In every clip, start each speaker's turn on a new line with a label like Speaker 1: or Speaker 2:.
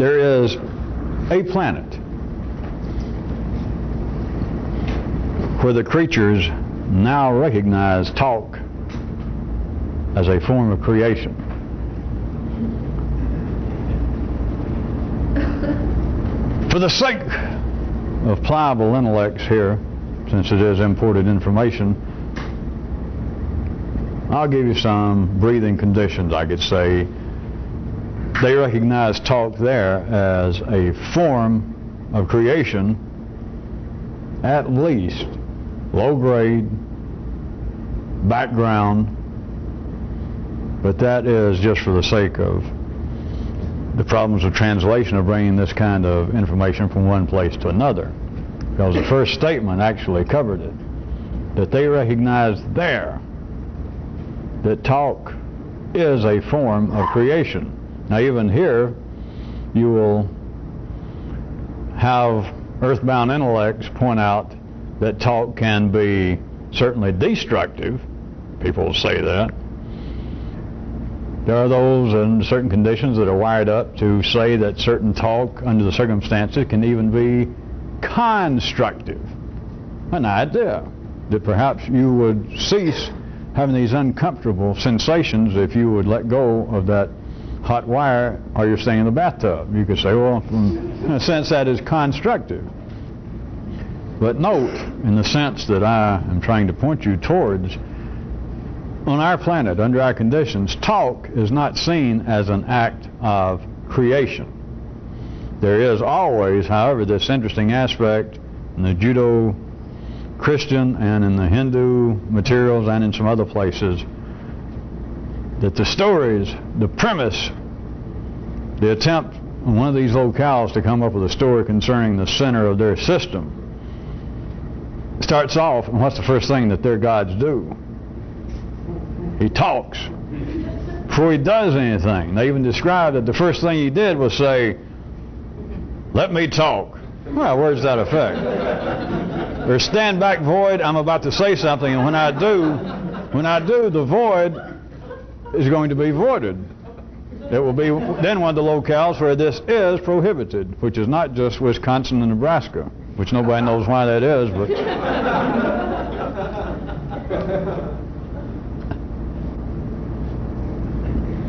Speaker 1: there is a planet where the creatures now recognize talk as a form of creation. For the sake of pliable intellects here, since it is imported information, I'll give you some breathing conditions, I could say. They recognize talk there as a form of creation, at least low grade, background, but that is just for the sake of the problems of translation of bringing this kind of information from one place to another. Because the first statement actually covered it, that they recognize there that talk is a form of creation. Now even here, you will have earthbound intellects point out that talk can be certainly destructive. People will say that. There are those in certain conditions that are wired up to say that certain talk, under the circumstances, can even be constructive. An idea that perhaps you would cease having these uncomfortable sensations if you would let go of that hot wire or you're staying in the bathtub. You could say, well, in a sense that is constructive. But note, in the sense that I am trying to point you towards, on our planet, under our conditions, talk is not seen as an act of creation. There is always, however, this interesting aspect in the Judo-Christian and in the Hindu materials and in some other places, that the stories, the premise, the attempt on one of these locales to come up with a story concerning the center of their system starts off, and what's the first thing that their gods do? He talks before he does anything. They even describe that the first thing he did was say, "Let me talk." Well, where's that effect? Or stand back, void, I'm about to say something, and when I do, the void is going to be voided. It will be then one of the locales where this is prohibited, which is not just Wisconsin and Nebraska, which nobody knows why that is, but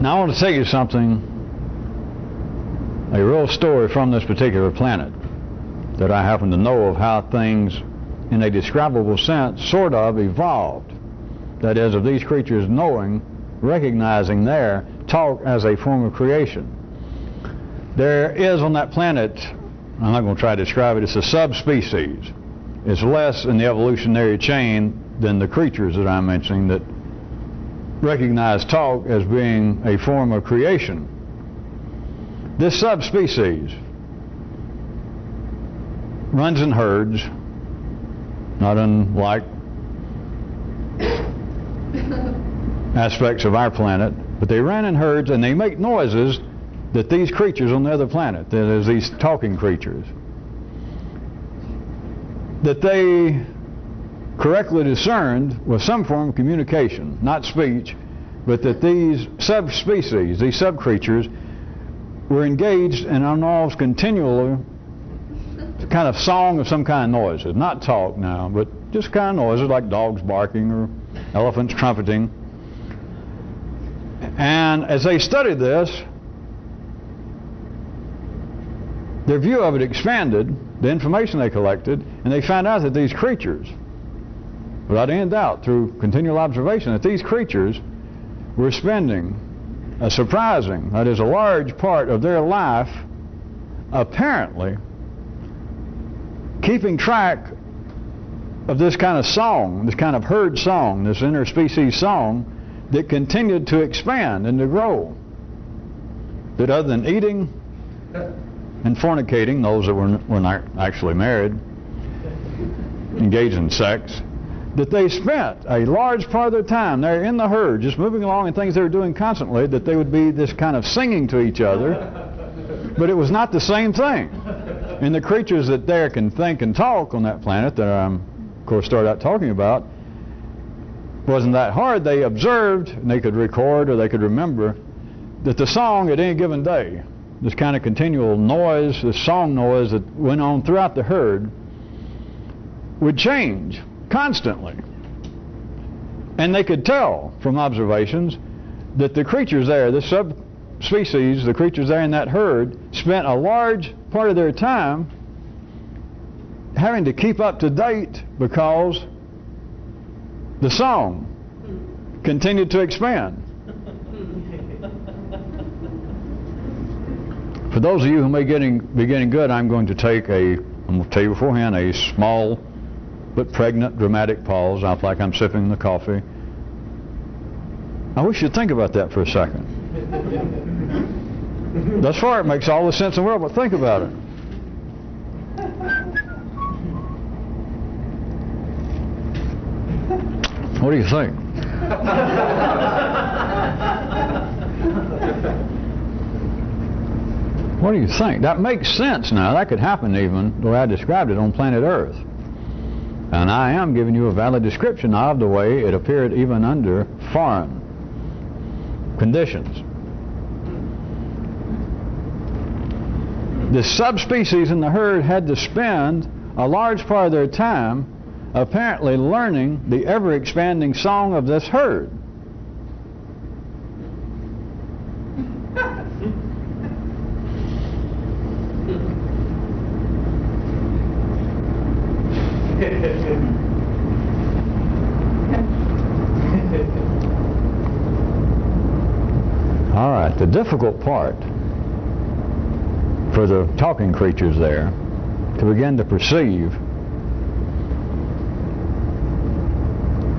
Speaker 1: now I want to tell you something, a real story from this particular planet that I happen to know of how things in a describable sense sort of evolved. That is, of these creatures knowing, recognizing their talk as a form of creation. There is on that planet, I'm not going to try to describe it, it's a subspecies. It's less in the evolutionary chain than the creatures that I'm mentioning that recognize talk as being a form of creation. This subspecies runs in herds, not unlike aspects of our planet, but they run in herds and they make noises that these creatures on the other planet, that is these talking creatures, that they correctly discerned was some form of communication, not speech, but that these subspecies, these sub-creatures, were engaged in almost continually kind of song of some kind of noises, not talk now, but just kind of noises like dogs barking or elephants trumpeting. And as they studied this, their view of it expanded, the information they collected, and they found out that these creatures, without any doubt, through continual observation, that these creatures were spending a surprising, that is a large part of their life, apparently, keeping track of this kind of song, this kind of herd song, this interspecies song that continued to expand and to grow. That other than eating and fornicating, those that were not actually married, engaged in sex, that they spent a large part of their time there in the herd, just moving along and things they were doing constantly, that they would be this kind of singing to each other, but it was not the same thing. And the creatures that there can think and talk on that planet that I, of course, started out talking about, wasn't that hard. They observed, and they could record or they could remember that the song at any given day this kind of continual noise, this song noise that went on throughout the herd, would change constantly. And they could tell from observations that the creatures there, the subspecies, the creatures there in that herd, spent a large part of their time having to keep up to date because the song continued to expand. For those of you who may be getting good, I'm going to tell you beforehand, a small but pregnant dramatic pause, out like I'm sipping the coffee. I wish you'd think about that for a second. Thus far it makes all the sense in the world, but think about it. What do you think? What do you think? That makes sense now. That could happen even the way I described it on planet Earth. And I am giving you a valid description of the way it appeared even under foreign conditions. The subspecies in the herd had to spend a large part of their time apparently learning the ever-expanding song of this herd. All right, the difficult part for the talking creatures there to begin to perceive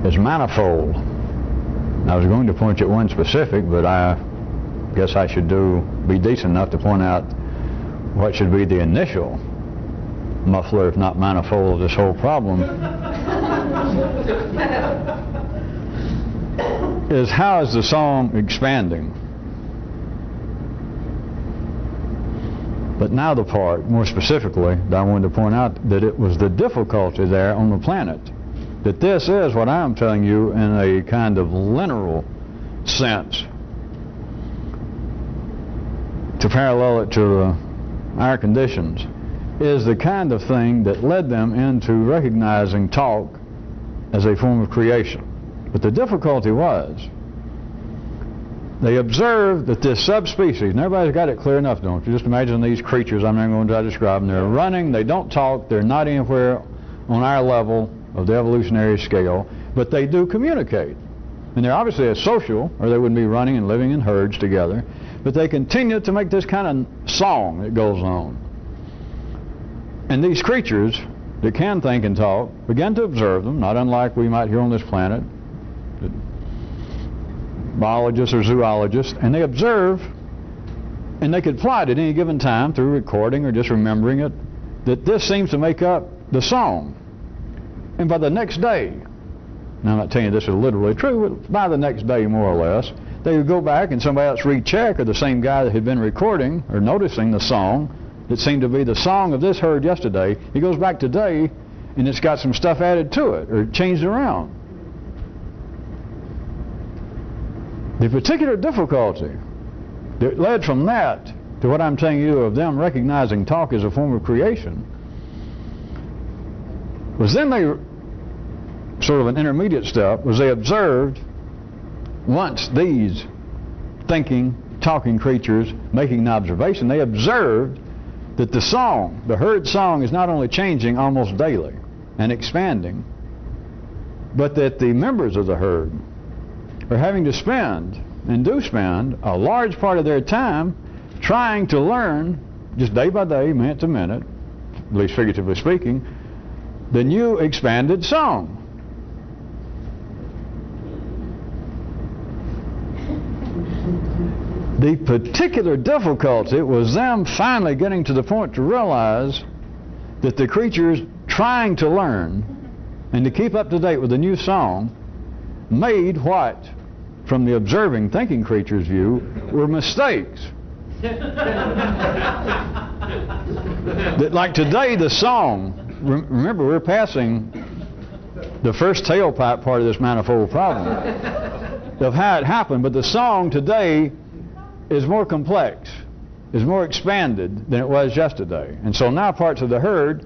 Speaker 1: is manifold. I was going to point you at one specific, but I guess I should be decent enough to point out what should be the initial muffler, if not manifold, of this whole problem. Is how is the song expanding? But now the part, more specifically, that I wanted to point out, that it was the difficulty there on the planet. That this is what I am telling you in a kind of literal sense, to parallel it to our conditions, is the kind of thing that led them into recognizing talk as a form of creation. But the difficulty was, they observed that this subspecies, and everybody's got it clear enough, don't you? Just imagine these creatures, I'm not going to try to describe them. They're running, they don't talk, they're not anywhere on our level of the evolutionary scale, but they do communicate. And they're obviously a social, or they wouldn't be running and living in herds together, but they continue to make this kind of song that goes on. And these creatures that can think and talk began to observe them, not unlike we might hear on this planet, biologists or zoologists, and they observe, and they could plot at any given time through recording or just remembering it, that this seems to make up the song. And by the next day, now I'm not telling you this is literally true, but by the next day more or less, they would go back and somebody else recheck, or the same guy that had been recording or noticing the song that seemed to be the song of this herd yesterday, he goes back today and it's got some stuff added to it or changed around. The particular difficulty that led from that to what I'm telling you of them recognizing talk as a form of creation was then they, sort of an intermediate step, was they observed once these thinking, talking creatures making an observation, they observed that the song, the herd song, is not only changing almost daily and expanding, but that the members of the herd are having to spend, and do spend, a large part of their time trying to learn, just day by day, minute to minute, at least figuratively speaking, the new expanded song. The particular difficulty was them finally getting to the point to realize that the creatures trying to learn and to keep up to date with the new song made what, from the observing, thinking creature's view, were mistakes. That, like today, the song, remember we're passing the first tailpipe part of this manifold problem of how it happened, but the song today is more complex is more expanded than it was yesterday. And so now parts of the herd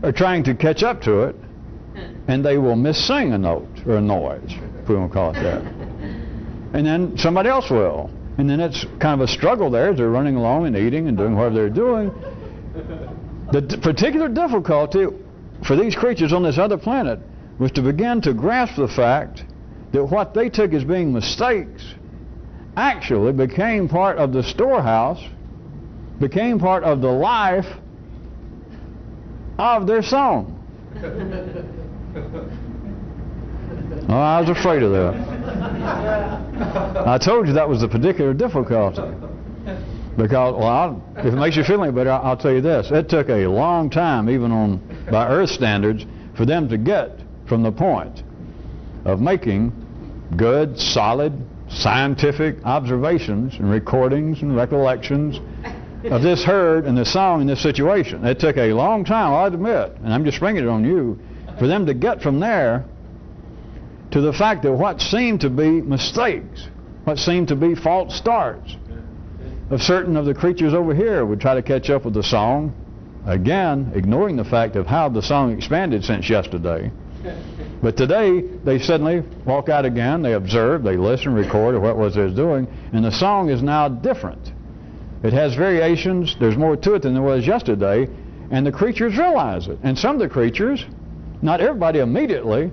Speaker 1: are trying to catch up to it, and they will missing a note or a noise, if we want to call it that. And then somebody else will. And then it's kind of a struggle there as they're running along and eating and doing whatever they're doing. The particular difficulty for these creatures on this other planet was to begin to grasp the fact that what they took as being mistakes actually became part of the storehouse, became part of the life of their song. Oh, I was afraid of that. I told you that was the particular difficulty. Because, well, if it makes you feel any better, I'll tell you this. It took a long time, even by Earth standards, for them to get from the point of making good, solid, scientific observations and recordings and recollections of this herd and this song in this situation. It took a long time, I'll admit, and I'm just springing it on you, for them to get from there to the fact that what seemed to be mistakes, what seemed to be false starts of certain of the creatures over here would try to catch up with the song, again, ignoring the fact of how the song expanded since yesterday. But today, they suddenly walk out again, they observe, they listen, record what it was they was doing, and the song is now different. It has variations, there's more to it than there was yesterday, and the creatures realize it. And some of the creatures, not everybody immediately,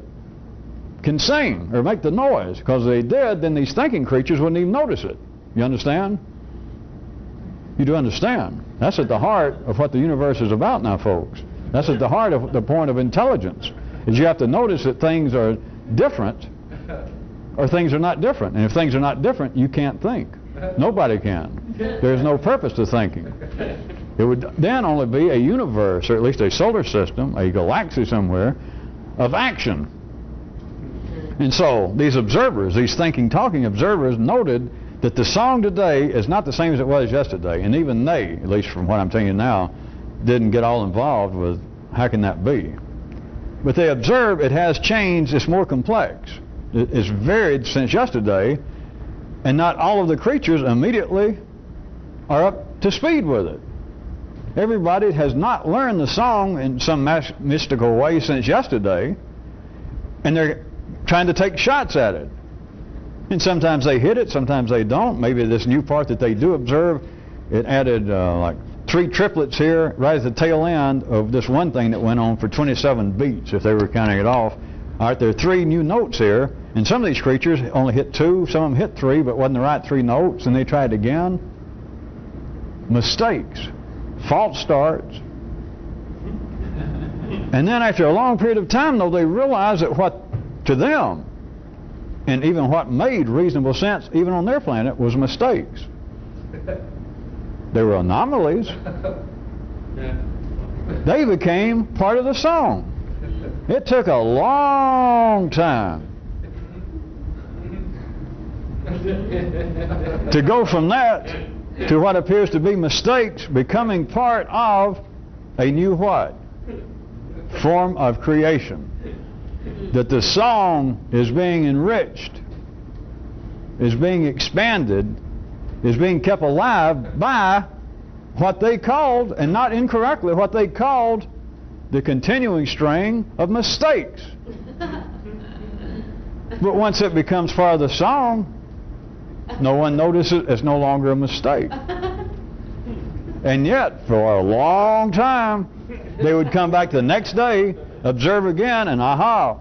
Speaker 1: can sing or make the noise, because if they did, then these thinking creatures wouldn't even notice it. You understand? You do understand. That's at the heart of what the universe is about now, folks. That's at the heart of the point of intelligence, is you have to notice that things are different or things are not different. And if things are not different, you can't think. Nobody can. There's no purpose to thinking. It would then only be a universe, or at least a solar system, a galaxy somewhere, of action. And so these observers, these thinking, talking observers, noted that the song today is not the same as it was yesterday. And even they, at least from what I'm telling you now, didn't get all involved with how can that be. But they observe it has changed, it's more complex. It's varied since yesterday, and not all of the creatures immediately are up to speed with it. Everybody has not learned the song in some mystical way since yesterday, and they're trying to take shots at it. And sometimes they hit it, sometimes they don't. Maybe this new part that they do observe, it added like 3 triplets here right at the tail end of this one thing that went on for 27 beats, if they were counting it off. All right, there are 3 new notes here, and some of these creatures only hit 2, some of them hit 3, but wasn't the right 3 notes, and they tried again. Mistakes, false starts. And then after a long period of time, though, they realized that what to them, and even what made reasonable sense, even on their planet, was mistakes. They were anomalies. They became part of the song. It took a long time to go from that to what appears to be mistakes becoming part of a new what? Form of creation. That the song is being enriched, is being expanded, is being kept alive by what they called, and not incorrectly, what they called the continuing string of mistakes. But once it becomes part of the song, no one notices it's no longer a mistake. And yet, for a long time, they would come back the next day, observe again, and aha,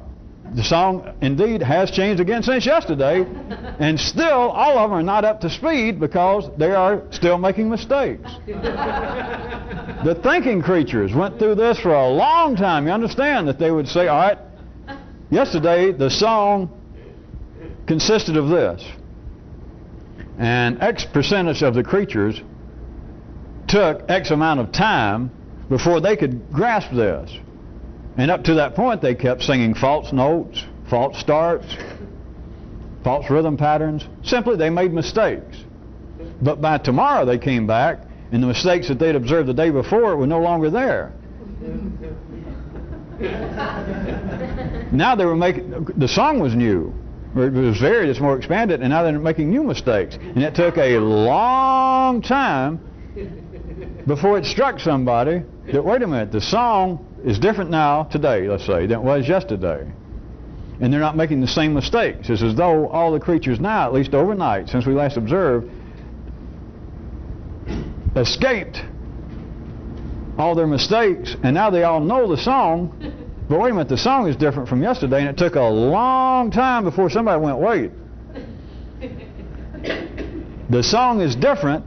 Speaker 1: the song indeed has changed again since yesterday, and still all of them are not up to speed because they are still making mistakes. The thinking creatures went through this for a long time. You understand that they would say, all right, yesterday the song consisted of this, and X percentage of the creatures took X amount of time before they could grasp this. And up to that point, they kept singing false notes, false starts, false rhythm patterns. Simply, they made mistakes. But by tomorrow, they came back, and the mistakes that they'd observed the day before were no longer there. Now they were making, the song was new. It was varied, it's more expanded, and now they're making new mistakes. And it took a long time before it struck somebody that, wait a minute, the song is different now, today, let's say, than it was yesterday. And they're not making the same mistakes. It's as though all the creatures now, at least overnight, since we last observed, escaped all their mistakes, and now they all know the song. But wait a minute, the song is different from yesterday, and it took a long time before somebody went, wait. The song is different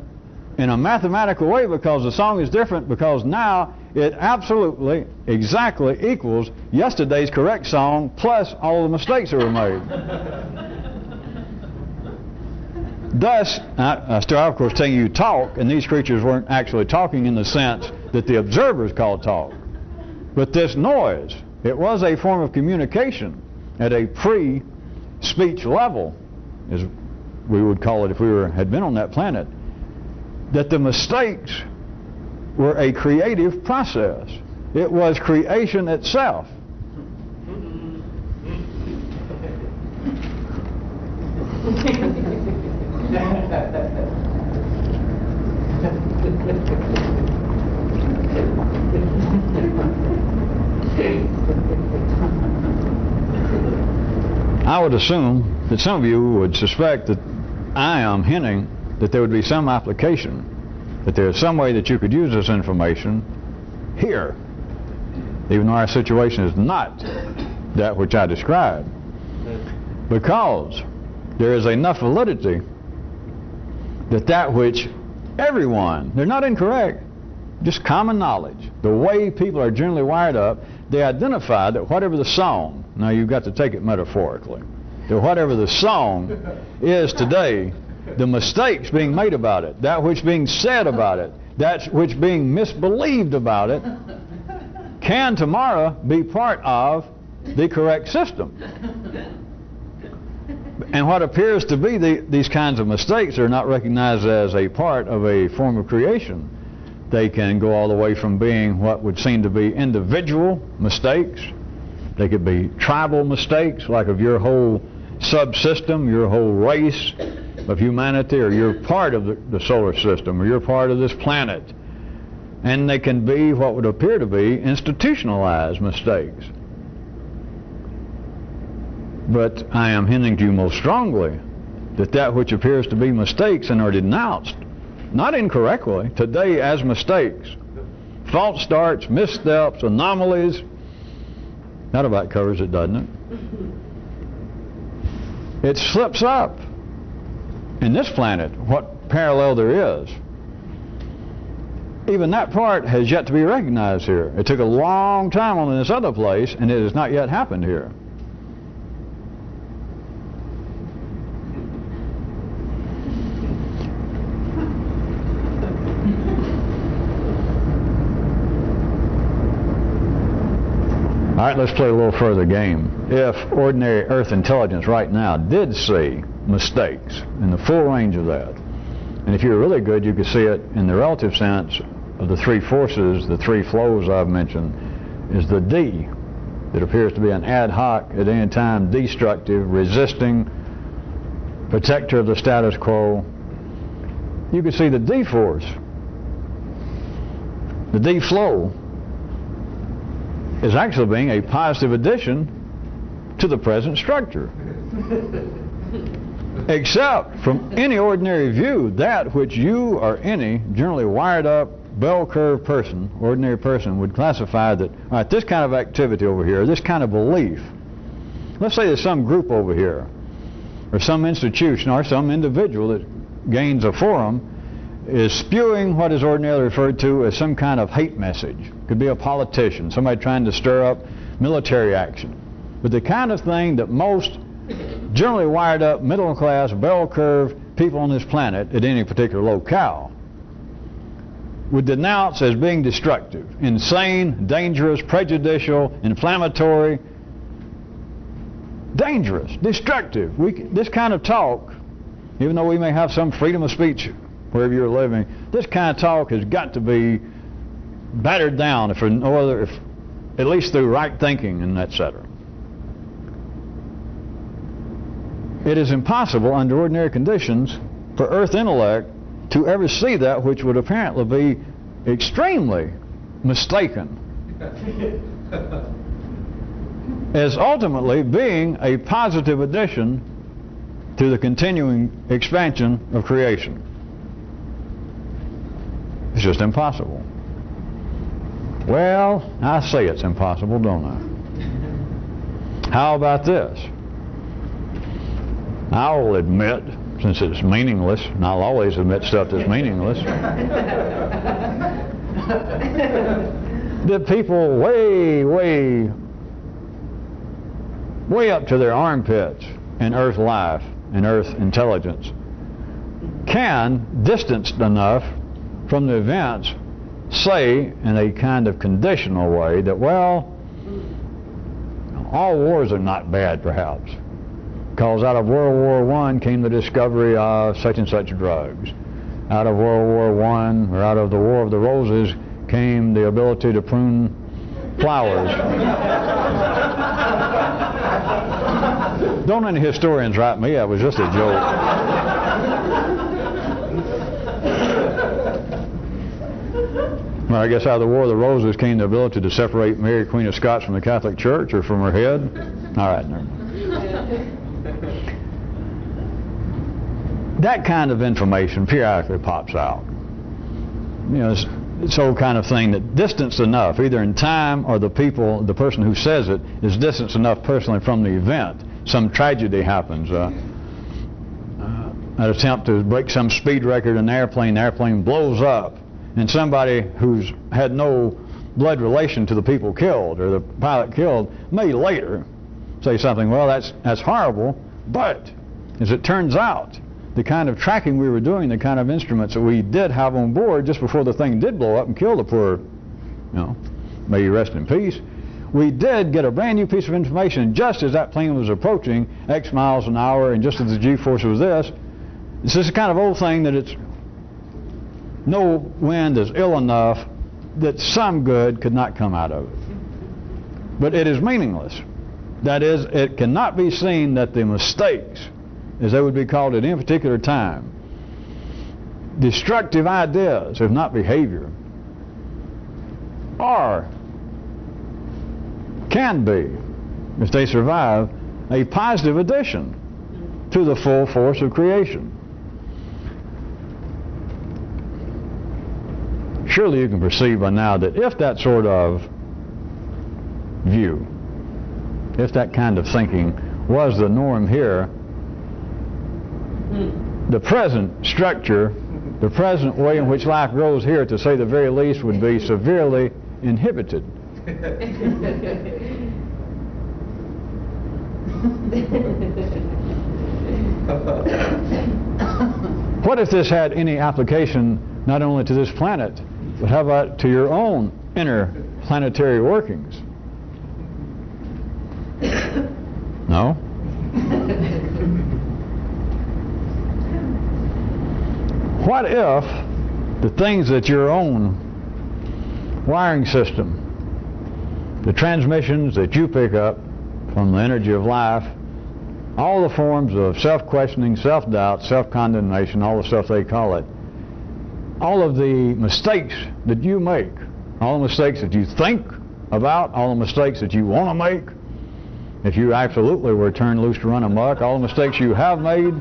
Speaker 1: in a mathematical way because the song is different because now it absolutely, exactly equals yesterday's correct song plus all the mistakes that were made. Thus, I still, of course, telling you talk, and these creatures weren't actually talking in the sense that the observers call talk. But this noise, it was a form of communication at a pre-speech level, as we would call it if we had been on that planet, that the mistakes were a creative process. It was creation itself. I would assume that some of you would suspect that I am hinting that there would be some application, that there's some way that you could use this information here, even though our situation is not that which I described, because there is enough validity that which everyone, they're not incorrect, just common knowledge, the way people are generally wired up, they identify that whatever the song, now you've got to take it metaphorically, that whatever the song is today, the mistakes being made about it, that which being said about it, that which being misbelieved about it, can tomorrow be part of the correct system. And what appears to be these kinds of mistakes are not recognized as a part of a form of creation. They can go all the way from being what would seem to be individual mistakes. They could be tribal mistakes, like of your whole subsystem, your whole race of humanity, or you're part of the solar system, or you're part of this planet. And they can be what would appear to be institutionalized mistakes. But I am hinting to you most strongly that which appears to be mistakes and are denounced, not incorrectly, today as mistakes, false starts, missteps, anomalies, that about covers it, doesn't it? It slips up. In this planet, what parallel there is, even that part has yet to be recognized here. It took a long time on this other place, and it has not yet happened here. All right, let's play a little further game. If ordinary Earth intelligence right now did see mistakes in the full range of that, and if you were really good, you could see it in the relative sense of the three forces, the three flows I've mentioned, is the D that appears to be an ad hoc, at any time, destructive, resisting, protector of the status quo. You could see the D force, the D flow, is actually being a positive addition to the present structure. Except from any ordinary view, that which you or any generally wired up, bell curve person, ordinary person, would classify that, all right, this kind of activity over here, this kind of belief, let's say there's some group over here, or some institution, or some individual that gains a forum, is spewing what is ordinarily referred to as some kind of hate message. Could be a politician, somebody trying to stir up military action. But the kind of thing that most generally wired up, middle class, bell curve people on this planet at any particular locale would denounce as being destructive, insane, dangerous, prejudicial, inflammatory, dangerous, destructive. This kind of talk, even though we may have some freedom of speech wherever you're living, this kind of talk has got to be battered down, if for no other, if at least through right thinking and etc. it is impossible under ordinary conditions for earth intellect to ever see that which would apparently be extremely mistaken as ultimately being a positive addition to the continuing expansion of creation. It's just impossible. Well, I say it's impossible, don't I? How about this? I'll admit, since it's meaningless, and I'll always admit stuff that's meaningless, that people way up to their armpits in earth life and earth intelligence can, distanced enough from the events, say in a kind of conditional way that, well, all wars are not bad perhaps, because out of World War I came the discovery of such and such drugs. Out of World War I, or out of the War of the Roses, came the ability to prune flowers. Don't any historians write me, that was just a joke. Well, I guess out of the War of the Roses came the ability to separate Mary, Queen of Scots from the Catholic Church, or from her head. All right, never mind. That kind of information periodically pops out. You know, it's the kind of thing that distanced enough, either in time or the person who says it is distanced enough personally from the event. Some tragedy happens. An attempt to break some speed record in an airplane, the airplane blows up, and somebody who's had no blood relation to the people killed or the pilot killed may later say something, well, that's horrible, but as it turns out, the kind of tracking we were doing, the kind of instruments that we did have on board just before the thing did blow up and kill the poor, may he rest in peace, we did get a brand new piece of information just as that plane was approaching X miles an hour, and just as the G-force was this. It's just a kind of old thing that it's no wind is ill enough that some good could not come out of it. But it is meaningless. That is, it cannot be seen that the mistakes, as they would be called at any particular time, destructive ideas, if not behavior, can be, if they survive, a positive addition to the full force of creation. Surely you can perceive by now that if that sort of view, if that kind of thinking was the norm here, the present structure, the present way in which life grows here, to say the very least, would be severely inhibited. What if this had any application not only to this planet, but how about to your own inner planetary workings? No? What if the things that your own wiring system, the transmissions that you pick up from the energy of life, all the forms of self-questioning, self-doubt, self-condemnation, all the stuff they call it, all of the mistakes that you make, all the mistakes that you think about, all the mistakes that you want to make, if you absolutely were turned loose to run amok, all the mistakes you have made,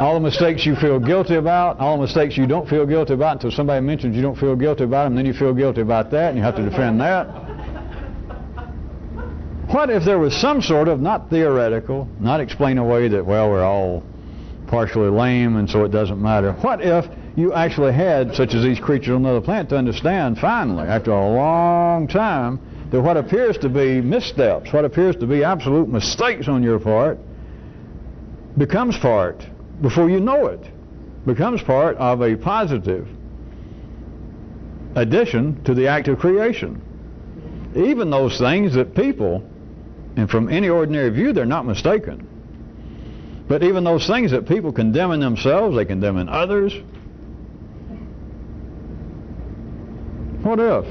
Speaker 1: all the mistakes you feel guilty about, all the mistakes you don't feel guilty about until somebody mentions you don't feel guilty about them, then you feel guilty about that and you have to defend that. What if there was some sort of, not theoretical, not explain away that, well, we're all partially lame and so it doesn't matter. What if you actually had, such as these creatures on another planet, to understand finally, after a long time, that what appears to be missteps, what appears to be absolute mistakes on your part, becomes part, before you know it, becomes part of a positive addition to the act of creation. Even those things that people, and from any ordinary view they're not mistaken, but even those things that people condemn in themselves, they condemn in others. What if?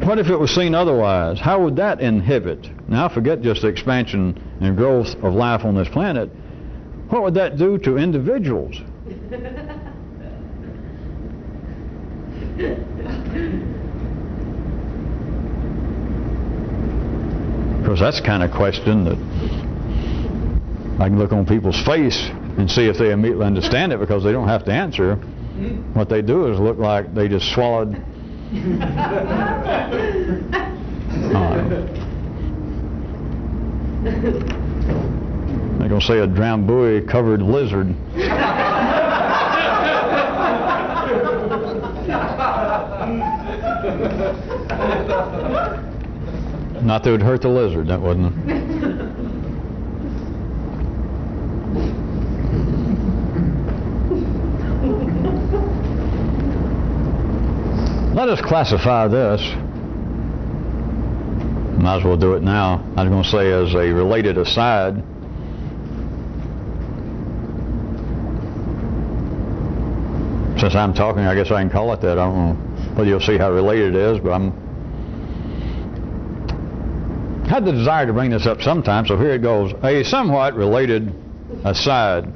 Speaker 1: What if it was seen otherwise? How would that inhibit? Now forget just the expansion and growth of life on this planet. What would that do to individuals? Because that's the kind of question that I can look on people's face and see if they immediately understand it, because they don't have to answer. What they do is look like they just swallowed. They're going to say a drambuie covered lizard. Not that it would hurt the lizard, that wouldn't it? Let us classify this. Might as well do it now. I was going to say as a related aside. Since I'm talking, I guess I can call it that. I don't know whether you'll see how related it is, but I had the desire to bring this up sometime, so here it goes. A somewhat related aside.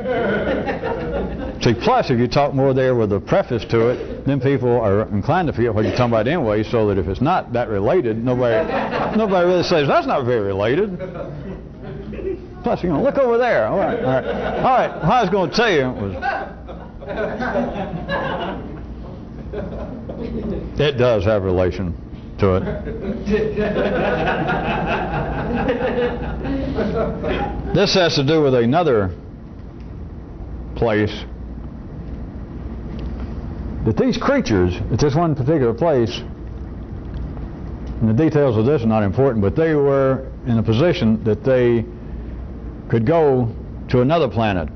Speaker 1: See, plus if you talk more there with a preface to it, then people are inclined to forget what you're talking about anyway, so that if it's not that related, nobody really says, that's not very related. Plus, you're going to look over there. All right. What I was going to tell you was, it does have relation to it. This has to do with another place. That these creatures, at this one particular place, and the details of this are not important, but they were in a position that they could go to another planet,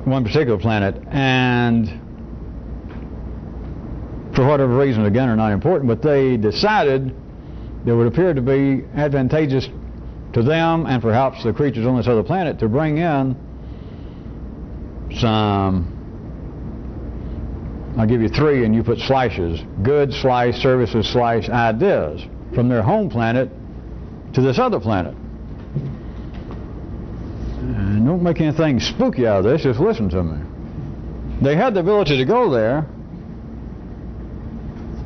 Speaker 1: one particular planet, and for whatever reason, again, are not important, but they decided it would appear to be advantageous to them and perhaps the creatures on this other planet to bring in some, I'll give you three and you put slices: goods, slice, services, slice, ideas from their home planet to this other planet. And don't make anything spooky out of this, just listen to me. They had the ability to go there,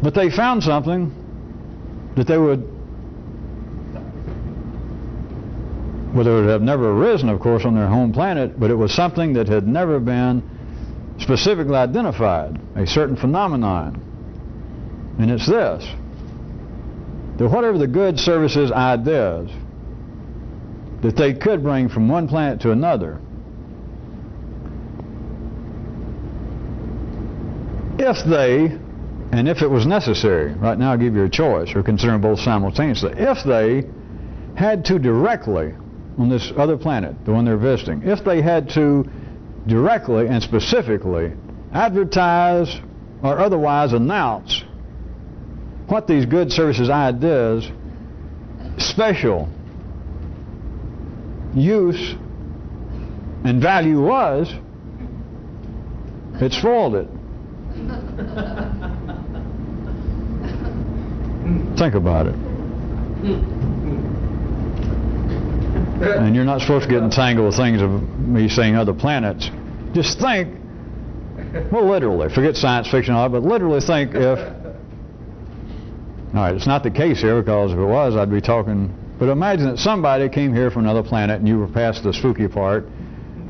Speaker 1: but they found something that they would, well, it would have never arisen, of course, on their home planet, but it was something that had never been specifically identified, a certain phenomenon. And it's this: that whatever the goods, services, ideas that they could bring from one planet to another, if they, and if it was necessary, right now I'll give you a choice, or consider them both simultaneously, if they had to directly, on this other planet, the one they're visiting, if they had to directly and specifically advertise or otherwise announce what these goods, services, ideas, special use and value was, it spoiled it. Think about it. And you're not supposed to get entangled with things of me saying other planets. Just think, well, literally, forget science fiction and all that, but literally think if, all right, it's not the case here, because if it was, I'd be talking, but imagine that somebody came here from another planet and you were past the spooky part,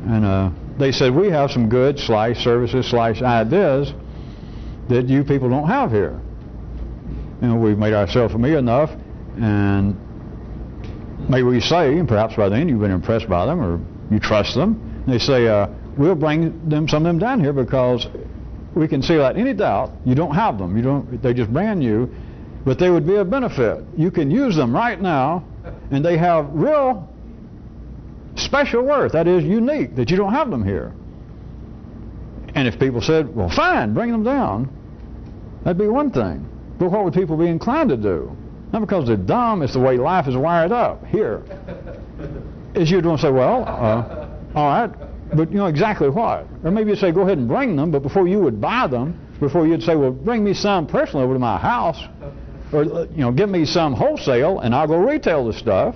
Speaker 1: and they said, we have some goods, slice, services, slice, ideas that you people don't have here. You know, we've made ourselves familiar enough, and maybe we say, and perhaps by then you've been impressed by them or you trust them, and they say, we'll bring them, some of them down here, because we can see without any doubt you don't have them. You don't, they're just brand new, but they would be a benefit. You can use them right now, and they have real special worth, that is unique, that you don't have them here. And if people said, well, fine, bring them down, that'd be one thing. But what would people be inclined to do? Not because they're dumb, it's the way life is wired up here. Is you'd want to say, well, all right, but you know exactly what. Or maybe you'd say, go ahead and bring them, but before you would buy them, before you'd say, well, bring me some personally over to my house, or give me some wholesale and I'll go retail the stuff.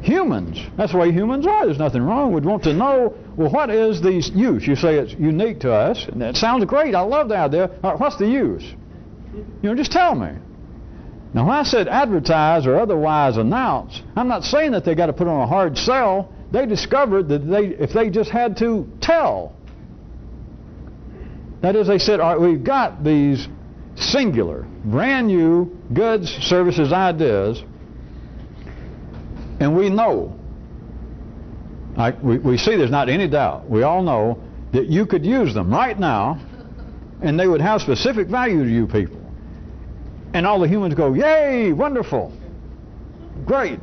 Speaker 1: Humans, that's the way humans are. There's nothing wrong. We'd want to know, well, what is the use? You say it's unique to us, and that sounds great. I love the idea. All right, what's the use? Just tell me. Now, when I said advertise or otherwise announce, I'm not saying that they got to put on a hard sell. They discovered that if they just had to tell, that is, they said, all right, we've got these singular, brand new goods, services, ideas, and we know, we see there's not any doubt, we all know that you could use them right now and they would have specific value to you people. And all the humans go, yay, wonderful, great,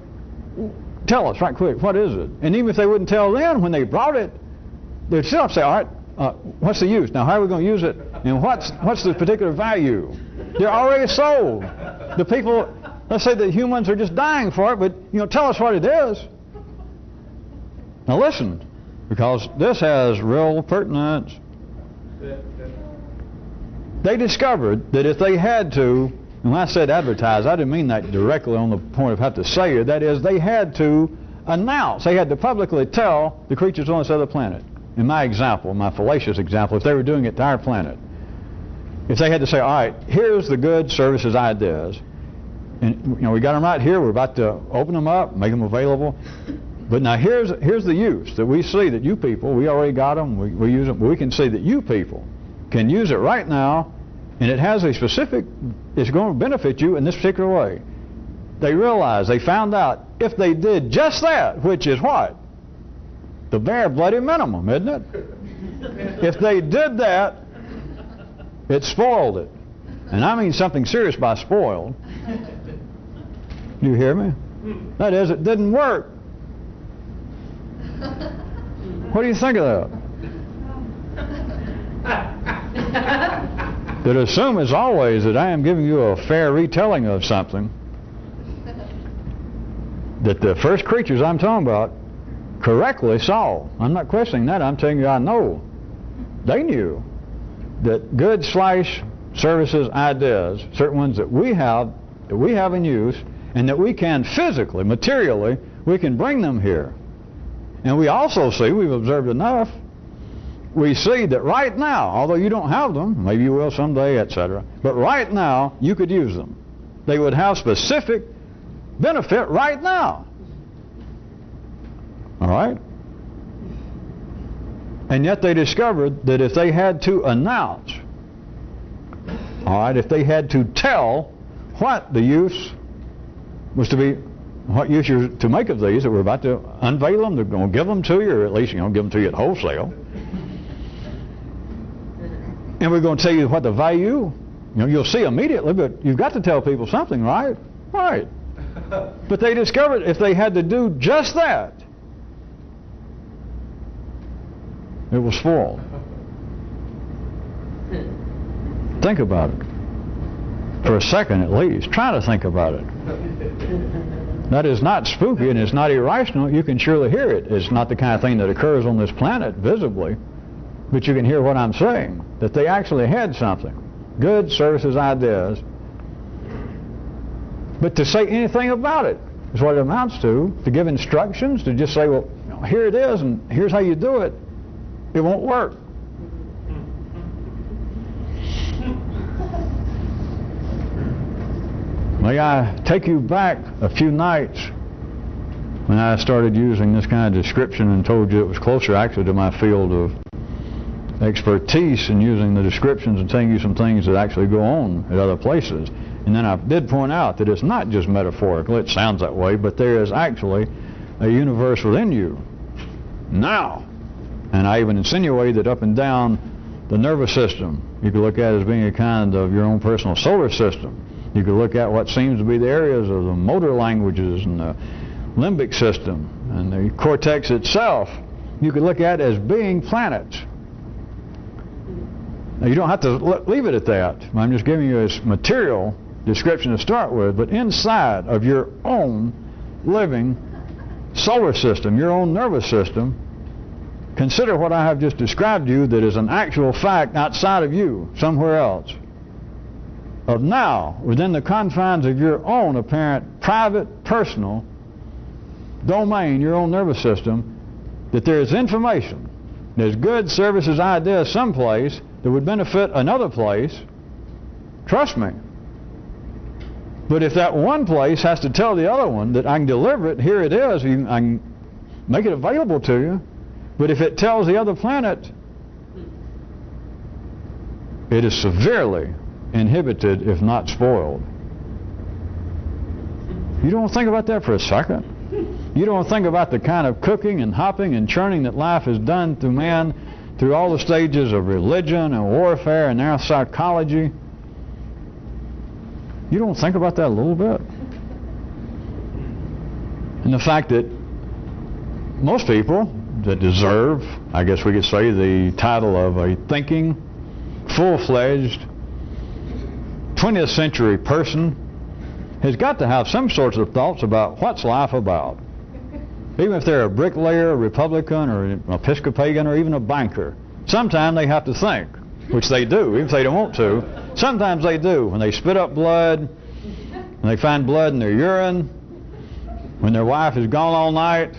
Speaker 1: tell us right quick, what is it? And even if they wouldn't tell them when they brought it, they'd still have to say, all right, what's the use? Now, how are we going to use it? And what's the particular value? They're already sold. The people, let's say the humans are just dying for it, but tell us what it is. Now listen, because this has real pertinence. They discovered that if they had to, and when I said advertise, I didn't mean that directly on the point of how to say it. That is, they had to announce, they had to publicly tell the creatures on this other planet. In my example, my fallacious example, if they were doing it to our planet, if they had to say, all right, here's the goods, services, ideas, and we got them right here, we're about to open them up, make them available, but now here's the use that we see that you people, we already got them, we use them, but we can see that you people can use it right now, and it has a specific, it's going to benefit you in this particular way. They realized, they found out, if they did just that, which is what? The bare bloody minimum, isn't it? If they did that, it spoiled it. And I mean something serious by spoiled. You hear me? That is, it didn't work. What do you think of that? But assume, as always, that I am giving you a fair retelling of something that the first creatures I'm talking about correctly saw. I'm not questioning that. I'm telling you I know. They knew that goods, services, ideas, certain ones that we have in use, and that we can physically, materially, we can bring them here. And we also see, we've observed enough, we see that right now, although you don't have them, maybe you will someday, etc., but right now you could use them. They would have specific benefit right now. All right? And yet they discovered that if they had to announce, all right, if they had to tell what the use was to be, what use you're to make of these, that we're about to unveil them, they're going to give them to you, or at least give them to you at wholesale. And we're going to tell you what the value, you'll see immediately, but you've got to tell people something, right? Right. But they discovered if they had to do just that, it was spoiled. Think about it. For a second at least. Try to think about it. That is not spooky and it's not irrational. You can surely hear it. It's not the kind of thing that occurs on this planet visibly. But you can hear what I'm saying. That they actually had something. Goods, services, ideas. But to say anything about it is what it amounts to. To give instructions, to just say, well, here it is and here's how you do it. It won't work. May I take you back a few nights when I started using this kind of description and told you it was closer actually to my field of expertise in using the descriptions and telling you some things that actually go on at other places. And then I did point out that it's not just metaphorical. It sounds that way, but there is actually a universe within you now. And I even insinuate that up and down the nervous system, you could look at it as being a kind of your own personal solar system. You could look at what seems to be the areas of the motor languages and the limbic system and the cortex itself. You could look at it as being planets. Now you don't have to leave it at that. I'm just giving you a material description to start with, but inside of your own living solar system, your own nervous system, consider what I have just described to you that is an actual fact outside of you, somewhere else. of now, within the confines of your own apparent private, personal domain, your own nervous system, that there is information, there's goods, services, ideas someplace that would benefit another place, trust me. But if that one place has to tell the other one that I can deliver it, here it is, I can make it available to you, but if it tells the other planet, it is severely inhibited, if not spoiled. You don't think about that for a second. You don't think about the kind of cooking and hopping and churning that life has done to man through all the stages of religion and warfare and now psychology. You don't think about that a little bit. And the fact that most people that deserve, I guess we could say, the title of a thinking, full-fledged 20th century person has got to have some sorts of thoughts about what's life about. Even if they're a bricklayer, a Republican, or an Episcopalian, or even a banker, sometimes they have to think, which they do, even if they don't want to. Sometimes they do. When they spit up blood, when they find blood in their urine, when their wife is gone all night,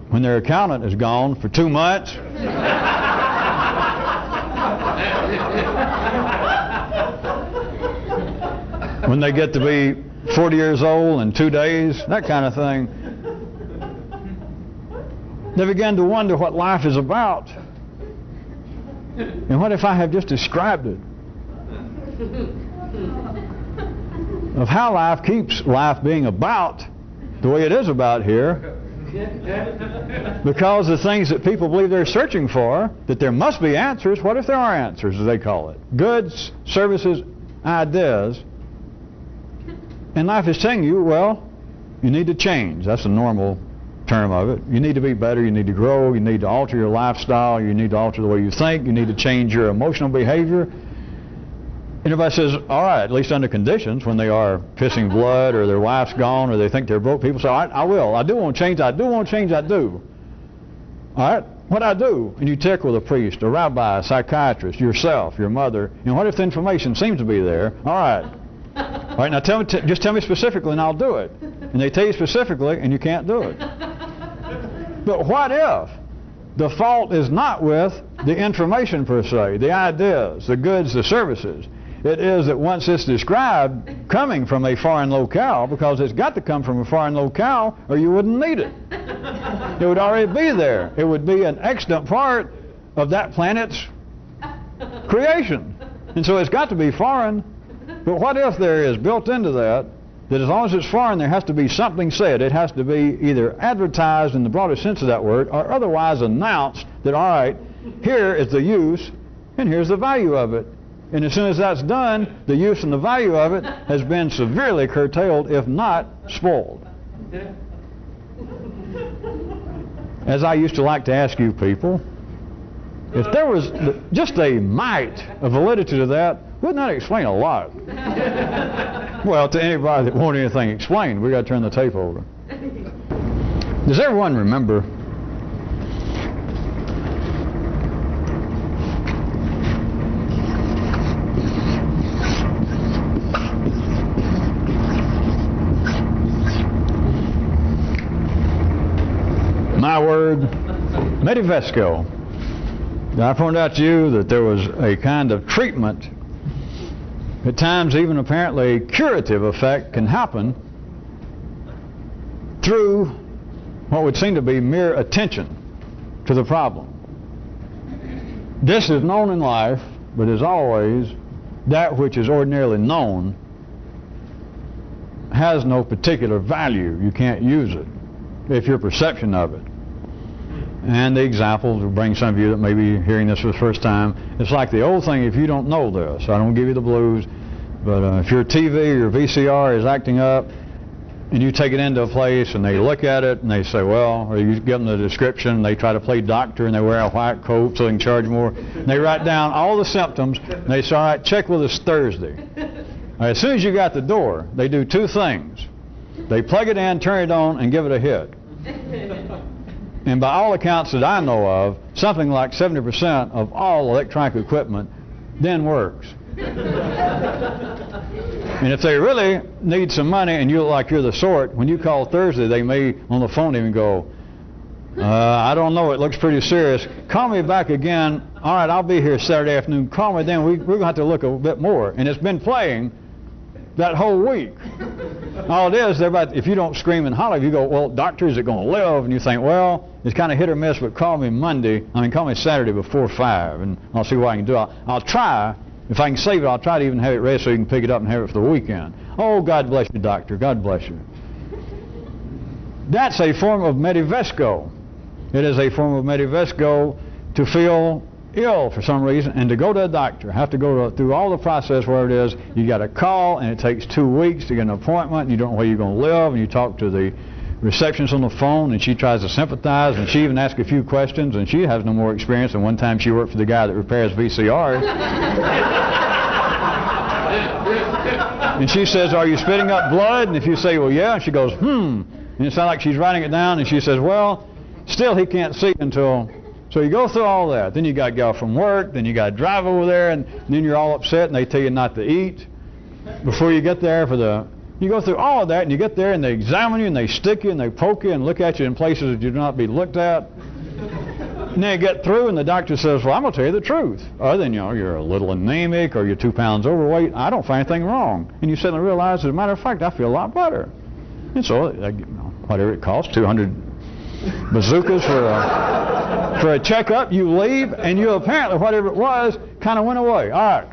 Speaker 1: when their accountant is gone for 2 months, when they get to be 40 years old in 2 days, that kind of thing. They begin to wonder what life is about. And what if I have just described it? Of how life keeps life being about the way it is about here. Because the things that people believe they're searching for, that there must be answers. What if there are answers, as they call it? Goods, services, ideas. And life is telling you, well, you need to change. That's the normal term of it. You need to be better, you need to grow, you need to alter your lifestyle, you need to alter the way you think, you need to change your emotional behavior. And everybody says, all right, at least under conditions, when they are pissing blood or their wife's gone or they think they're broke, people say, all right, I will. I do want to change, I do want to change, I do. All right, what I do? And you check with a priest, a rabbi, a psychiatrist, yourself, your mother, and what if the information seems to be there? All right. All right, now just tell me specifically and I'll do it. And they tell you specifically and you can't do it. But what if the fault is not with the information per se, the ideas, the goods, the services? It is that once it's described coming from a foreign locale, because it's got to come from a foreign locale or you wouldn't need it. It would already be there. It would be an extant part of that planet's creation. And so it's got to be foreign. But what if there is built into that as long as it's foreign, there has to be something said. It has to be either advertised in the broadest sense of that word or otherwise announced that, all right, here is the use and here's the value of it. And as soon as that's done, the use and the value of it has been severely curtailed, if not spoiled. As I used to like to ask you people, if there was just a mite of validity to that, wouldn't that explain a lot? Well, to anybody that wants anything explained, we've got to turn the tape over. Does everyone remember my word, Medivesco? I pointed out to you that there was a kind of treatment, at times even apparently a curative effect can happen through what would seem to be mere attention to the problem. This is known in life, but as always, that which is ordinarily known has no particular value. You can't use it if your perception of it. And the examples will bring some of you that may be hearing this for the first time. It's like the old thing, if you don't know this, I don't give you the blues, but if your TV or your VCR is acting up and you take it into a place and they look at it and they say, well, or you give them the description and they try to play doctor and they wear a white coat so they can charge more. And they write down all the symptoms and they say, all right, check with us Thursday. All right, as soon as you got the door, they do two things. They plug it in, turn it on, and give it a hit. And by all accounts that I know of, something like 70% of all electronic equipment then works. And if they really need some money and you look like you're the sort, when you call Thursday, they may on the phone even go, I don't know, it looks pretty serious. Call me back again. All right, I'll be here Saturday afternoon. Call me then. We're going to have to look a bit more. And it's been playing that whole week. All it is, if you don't scream and holler, if you go, well, doctor, is it going to live? And you think, well, it's kind of hit or miss, but call me Saturday before 5, and I'll see what I can do. I'll try. If I can save it, I'll try to even have it ready so you can pick it up and have it for the weekend. Oh, God bless you, doctor. God bless you. That's a form of medivesco. It is a form of medivesco to feel ill for some reason and to go to a doctor. Have to go through all the process where it is. You got to call, and it takes 2 weeks to get an appointment, and you don't know where you're going to live, and you talk to the receptionist on the phone, and she tries to sympathize, and she even asks a few questions, and she has no more experience than one time she worked for the guy that repairs VCRs. And she says, are you spitting up blood? And if you say, well, yeah, and she goes, and it sounds like she's writing it down, and she says, well, still he can't see until... So you go through all that. Then you got to go from work, then you got to drive over there, and then you're all upset, and they tell you not to eat before you get there You go through all of that, and you get there, and they examine you, and they stick you, and they poke you, and look at you in places that you do not be looked at. And then you get through, and the doctor says, well, I'm going to tell you the truth. Other than, you're a little anemic, or you're 2 pounds overweight, I don't find anything wrong. And you suddenly realize, as a matter of fact, I feel a lot better. And so, whatever it costs, 200 bazookas for a checkup, you leave, and you apparently, whatever it was, kind of went away. All right.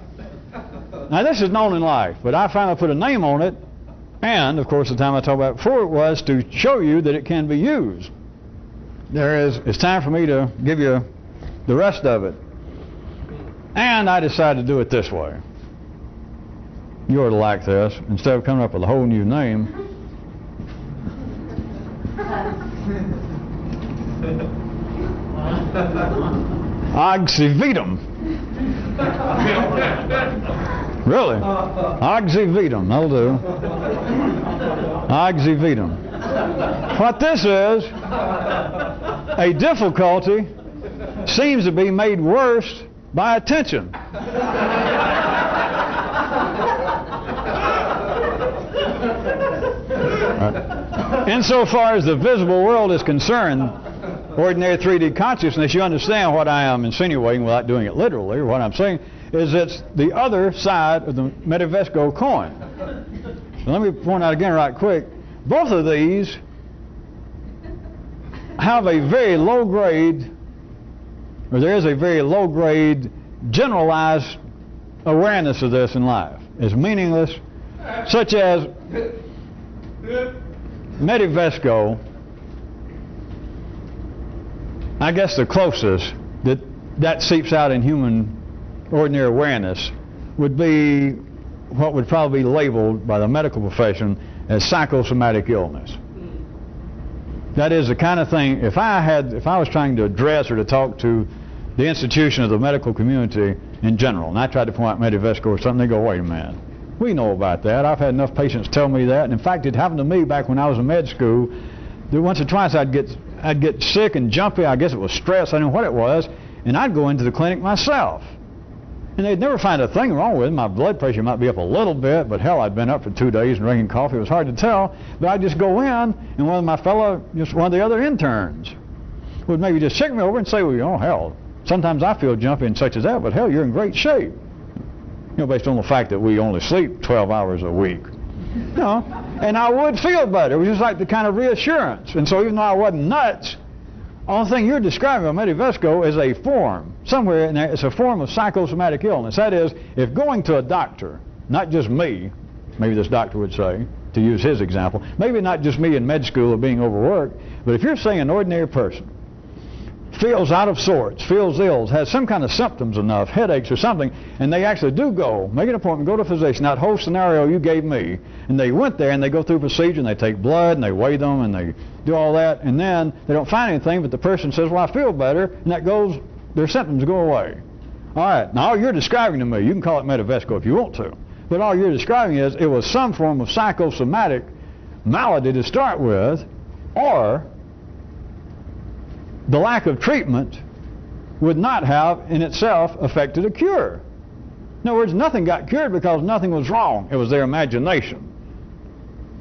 Speaker 1: Now, this is known in life, but I finally put a name on it. And, of course, the time I talked about before it was to show you that it can be used. It's time for me to give you the rest of it. And I decided to do it this way. You ought to like this. Instead of coming up with a whole new name, Oxyvetum. Really? Oxyvetum, that'll do. Oxyvetum. What this is, a difficulty seems to be made worse by attention. Insofar as the visible world is concerned, ordinary 3D consciousness, you understand what I am insinuating without doing it literally, or what I'm saying is it's the other side of the medivesco coin. So let me point out again right quick. Both of these have a very low grade, or there is a very low grade generalized awareness of this in life. It's meaningless, such as medivesco. I guess the closest that seeps out in human ordinary awareness would be what would probably be labeled by the medical profession as psychosomatic illness. That is the kind of thing, if I was trying to address or to talk to the institution of the medical community in general, and I tried to point out medivesco or something, they go, wait a minute, we know about that. I've had enough patients tell me that, and in fact it happened to me back when I was in med school. That once or twice I'd get sick and jumpy. I guess it was stress, I don't know what it was, and I'd go into the clinic myself. And they'd never find a thing wrong with it. My blood pressure might be up a little bit, but hell, I'd been up for 2 days and drinking coffee. It was hard to tell. But I'd just go in, and one of the other interns would maybe just check me over and say, well, hell, sometimes I feel jumpy and such as that, but hell, you're in great shape. Based on the fact that we only sleep 12 hours a week. And I would feel better. It was just like the kind of reassurance. And so even though I wasn't nuts, the only thing you're describing of medivesco is a form. Somewhere in there, it's a form of psychosomatic illness. That is, if going to a doctor, not just me, maybe this doctor would say, to use his example, maybe not just me in med school or being overworked, but if you're saying an ordinary person feels out of sorts, feels ill, has some kind of symptoms enough, headaches or something, and they actually do go, make an appointment, go to a physician, that whole scenario you gave me, and they went there and they go through a procedure and they take blood and they weigh them and they do all that, and then they don't find anything, but the person says, well, I feel better, and that goes, their symptoms go away. All right, now all you're describing to me, you can call it medivesco if you want to, but all you're describing is it was some form of psychosomatic malady to start with, or the lack of treatment would not have in itself affected a cure. In other words, nothing got cured because nothing was wrong. It was their imagination.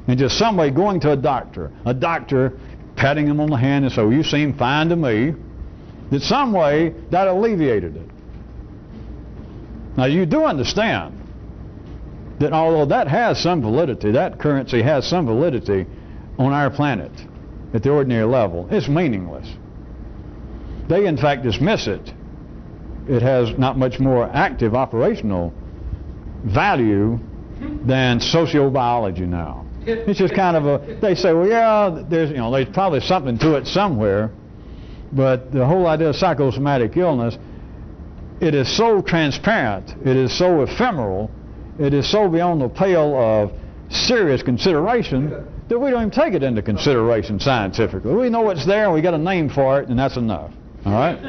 Speaker 1: And just some way going to a doctor patting him on the hand and saying, well, you seem fine to me, that some way that alleviated it. Now you do understand that although that has some validity, that currency has some validity on our planet at the ordinary level, it's meaningless. They in fact dismiss it. It has not much more active operational value than sociobiology now. It's just kind of a, they say, well, yeah, there's probably something to it somewhere, but the whole idea of psychosomatic illness, it is so transparent, it is so ephemeral, it is so beyond the pale of serious consideration that we don't even take it into consideration scientifically. We know it's there and we got a name for it, and that's enough. All right?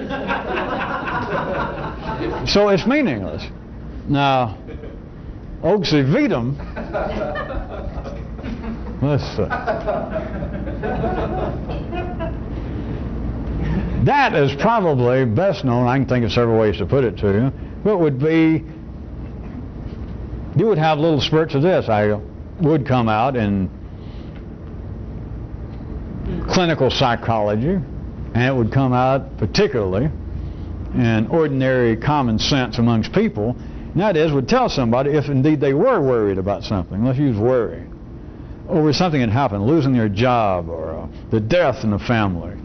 Speaker 1: So it's meaningless. Now, Oxy Vetum, that is probably best known, I can think of several ways to put it to you, but would be, you would have little spurts of this. I would come out in clinical psychology, and it would come out particularly in ordinary common sense amongst people, and that is, would tell somebody if indeed they were worried about something, let's use worry, over something had happened, losing their job or the death in the family,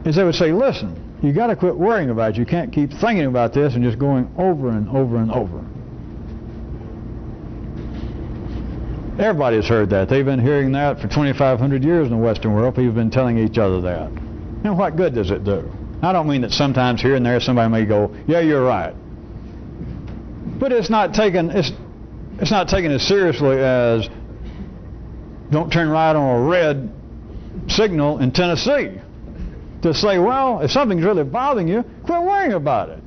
Speaker 1: is they would say, listen, you got to quit worrying about it. You can't keep thinking about this and just going over and over and over. Everybody's heard that. They've been hearing that for 2,500 years in the Western world. People have been telling each other that. And what good does it do? I don't mean that sometimes here and there somebody may go, yeah, you're right. But it's not taken as seriously as don't turn right on a red signal in Tennessee. To say, well, if something's really bothering you, quit worrying about it.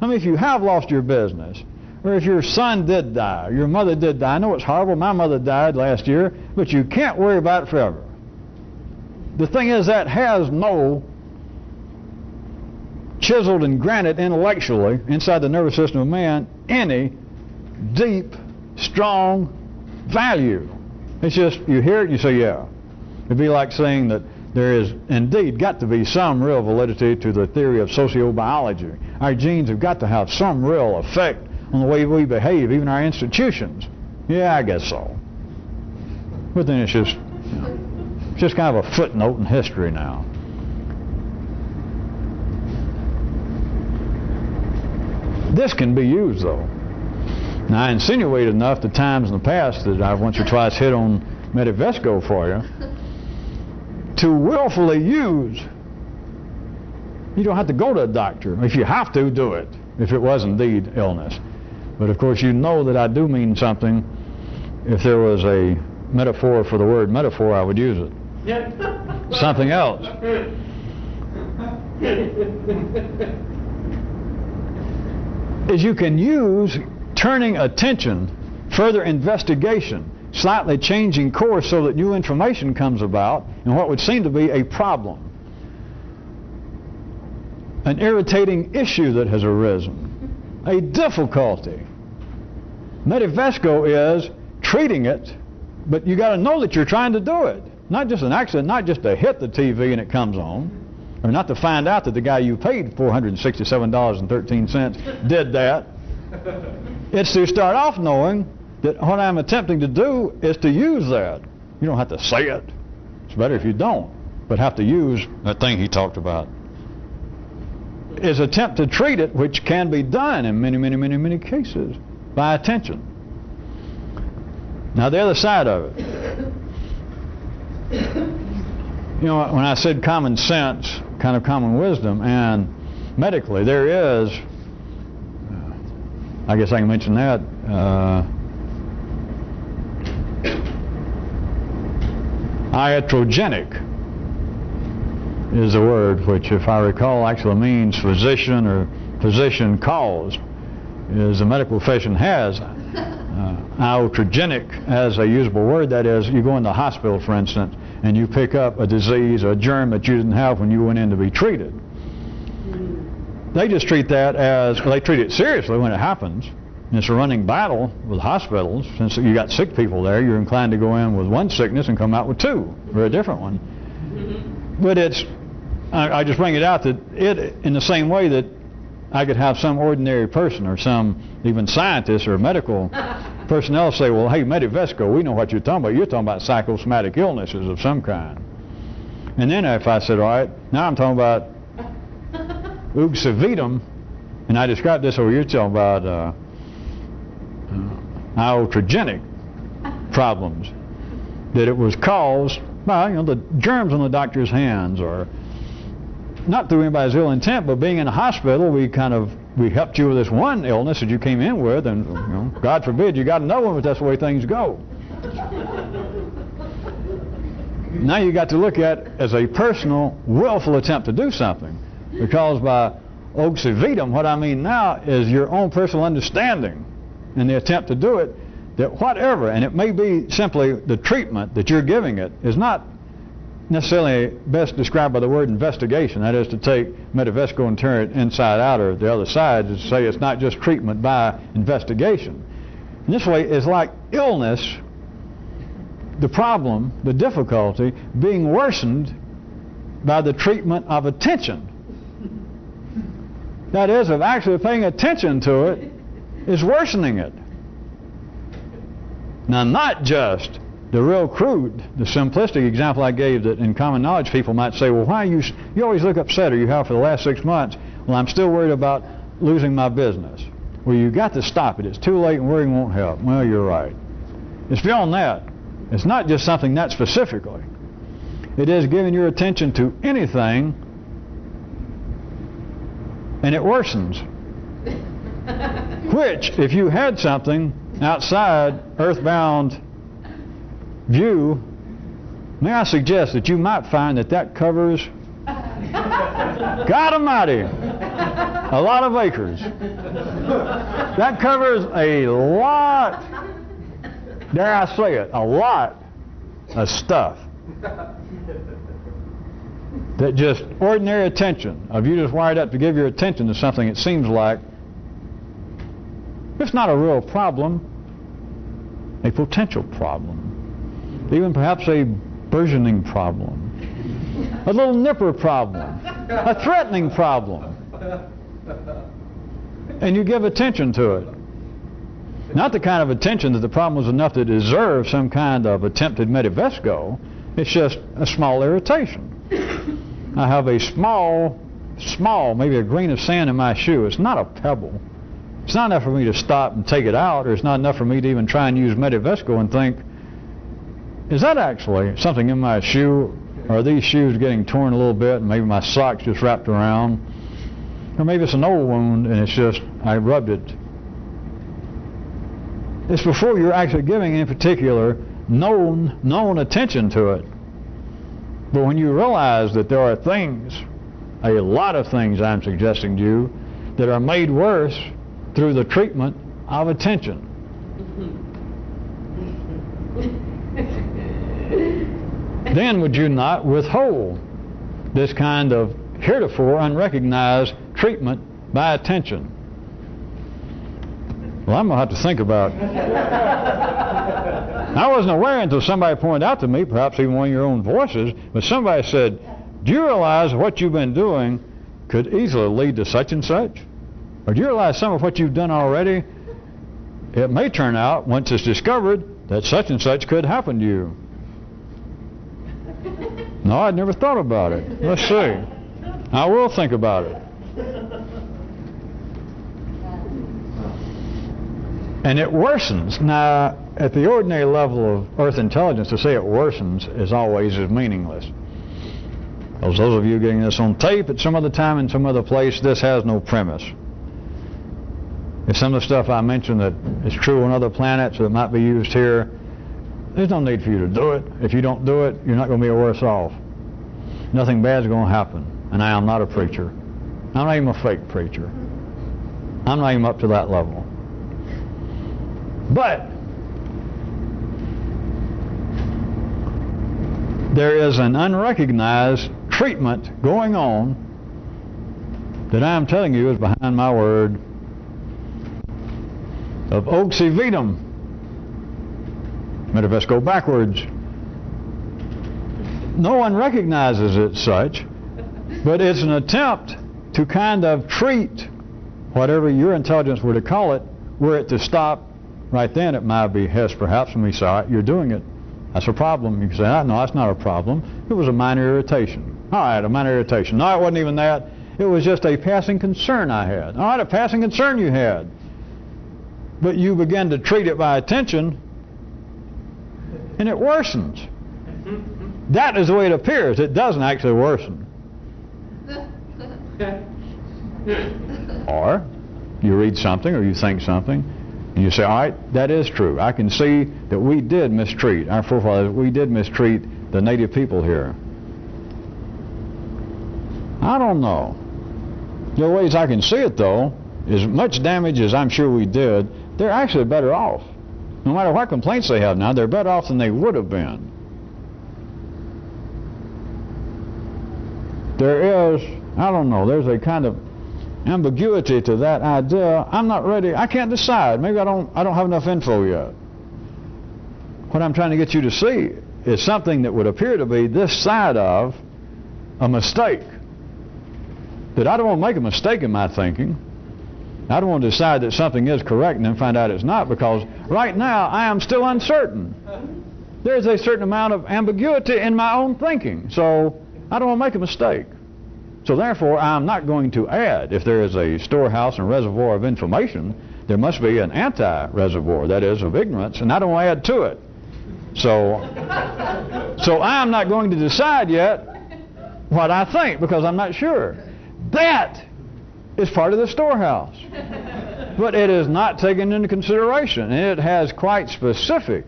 Speaker 1: I mean, if you have lost your business, or if your son did die, or your mother did die, I know it's horrible, my mother died last year, but you can't worry about it forever. The thing is, that has no chiseled and granted intellectually inside the nervous system of man any deep, strong value. It's just, you hear it and you say, yeah. It'd be like saying that there is indeed got to be some real validity to the theory of sociobiology. Our genes have got to have some real effect on the way we behave, even our institutions. Yeah, I guess so. But then it's just kind of a footnote in history now. This can be used, though. Now, I insinuated enough the times in the past that I've once or twice hit on Medivesco for you. To willfully use, you don't have to go to a doctor. If you have to, do it, if it was indeed illness. But of course you know that I do mean something. If there was a metaphor for the word metaphor, I would use it. Something else. Is you can use turning attention, further investigation, slightly changing course so that new information comes about and what would seem to be a problem, an irritating issue that has arisen, a difficulty. Medivesco is treating it, but you got to know that you're trying to do it. Not just an accident, not just to hit the TV and it comes on, or not to find out that the guy you paid $467.13 did that. It's to start off knowing that what I'm attempting to do is to use that. You don't have to say it. It's better if you don't, but have to use that thing he talked about. Is attempt to treat it, which can be done in many, many, many, many cases by attention. Now the other side of it. You know, when I said common sense, kind of common wisdom, and medically there is, I guess I can mention that, iatrogenic is a word which, if I recall, actually means physician or physician caused, is the medical profession has. Iatrogenic as a usable word, that is, you go into the hospital, for instance, and you pick up a disease or a germ that you didn't have when you went in to be treated. They just treat that as, well, they treat it seriously when it happens, And it's a running battle with hospitals. Since you got sick people there, you're inclined to go in with one sickness and come out with two, or a different one. But I just bring it out that in the same way that I could have some ordinary person or some even scientist or medical personnel say, well, hey, Medivesco, we know what you're talking about. You're talking about psychosomatic illnesses of some kind. And then if I said, all right, now I'm talking about uxavitum, and I described this, or you're talking about iatrogenic problems, that it was caused by the germs on the doctor's hands, or not through anybody's ill intent, but being in a hospital, we helped you with this one illness that you came in with, and God forbid you got another one, but that's the way things go. Now you got to look at as a personal, willful attempt to do something, because by uxavitum, what I mean now is your own personal understanding and the attempt to do it, that whatever, and it may be simply the treatment that you're giving it, is not necessarily best described by the word investigation. That is to take Medivesco and turn it inside out, or the other side, to say it's not just treatment by investigation. And this way is like illness, the problem, the difficulty, being worsened by the treatment of attention. That is, of actually paying attention to it, is worsening it. Now, not just the real crude, the simplistic example I gave, that in common knowledge people might say, well, why you always look upset, or you have for the last 6 months? Well, I'm still worried about losing my business. Well, you got to stop it. It's too late, and worrying won't help. Well, you're right. It's beyond that. It's not just something that specifically. It is giving your attention to anything, and it worsens. Which, if you had something outside earthbound view, may I suggest that you might find that covers, God Almighty, a lot of acres. That covers a lot, dare I say it, a lot of stuff. That just ordinary attention, of you just wired up to give your attention to something, it seems like, it's not a real problem, a potential problem, even perhaps a burgeoning problem, a little nipper problem, a threatening problem. And you give attention to it. Not the kind of attention that the problem was enough to deserve some kind of attempted Medivesco. It's just a small irritation. I have a small, maybe a grain of sand in my shoe. It's not a pebble. It's not enough for me to stop and take it out, or it's not enough for me to even try and use Medivesco and think, is that actually something in my shoe? Or are these shoes getting torn a little bit, and maybe my sock's just wrapped around? Or maybe it's an old wound and it's just, I rubbed it. It's before you're actually giving any particular known attention to it. But when you realize that there are things, a lot of things I'm suggesting to you, that are made worse through the treatment of attention. Then would you not withhold this kind of heretofore unrecognized treatment by attention? Well, I'm going to have to think about it. I wasn't aware until somebody pointed out to me, perhaps even one of your own voices, but somebody said, do you realize what you've been doing could easily lead to such and such? Or do you realize some of what you've done already, it may turn out, once it's discovered, that such and such could happen to you? No, I'd never thought about it. Let's see. I will think about it. And it worsens. Now, at the ordinary level of earth intelligence, to say it worsens is meaningless. Those of you getting this on tape at some other time in some other place, this has no premise. If some of the stuff I mentioned that is true on other planets that might be used here, there's no need for you to do it. If you don't do it, you're not going to be worse off. Nothing bad's going to happen. And I am not a preacher. I'm not even a fake preacher. I'm not even up to that level. But there is an unrecognized treatment going on that I am telling you is behind my word. of oxy vetum. Matter of fact, go backwards. No one recognizes it such, but it's an attempt to kind of treat whatever your intelligence were to call it, were it to stop right then at my behest perhaps, when we saw it, you're doing it. That's a problem. You can say, no, that's not a problem. It was a minor irritation. All right, a minor irritation. No, it wasn't even that. It was just a passing concern I had. All right, a passing concern you had. But you begin to treat it by attention, and it worsens. That is the way it appears. It doesn't actually worsen. Or you read something or you think something, and you say, all right, that is true. I can see that we did mistreat, our forefathers, we did mistreat the native people here. I don't know. The ways I can see it, though, as much damage as I'm sure we did, they're actually better off. No matter what complaints they have now, they're better off than they would have been. There is, I don't know, there's a kind of ambiguity to that idea. I'm not ready. I can't decide. Maybe I don't have enough info yet. What I'm trying to get you to see is something that would appear to be this side of a mistake. That I don't want to make a mistake in my thinking. I don't want to decide that something is correct and then find out it's not, because right now I am still uncertain. There's a certain amount of ambiguity in my own thinking, so I don't want to make a mistake. So therefore, I'm not going to add. If there is a storehouse and reservoir of information, there must be an anti-reservoir, that is, of ignorance, and I don't want to add to it. So I'm not going to decide yet what I think, because I'm not sure. That is part of the storehouse. But it is not taken into consideration, and it has quite specific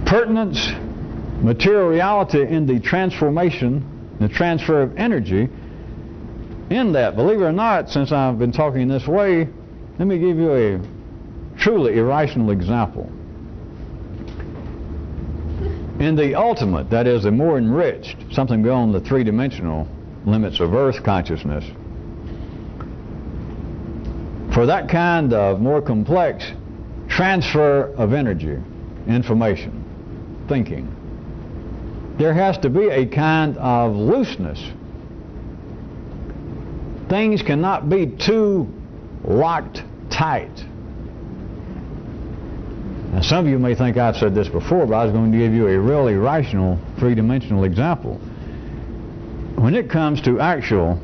Speaker 1: pertinence, material reality in the transformation, the transfer of energy in that. Believe it or not, since I've been talking in this way, let me give you a truly irrational example. In the ultimate, that is, the more enriched, something beyond the three-dimensional limits of earth consciousness, for that kind of more complex transfer of energy, information, thinking, there has to be a kind of looseness. Things cannot be too locked tight. Now, some of you may think I've said this before, but I was going to give you a really rational, three-dimensional example. When it comes to actual,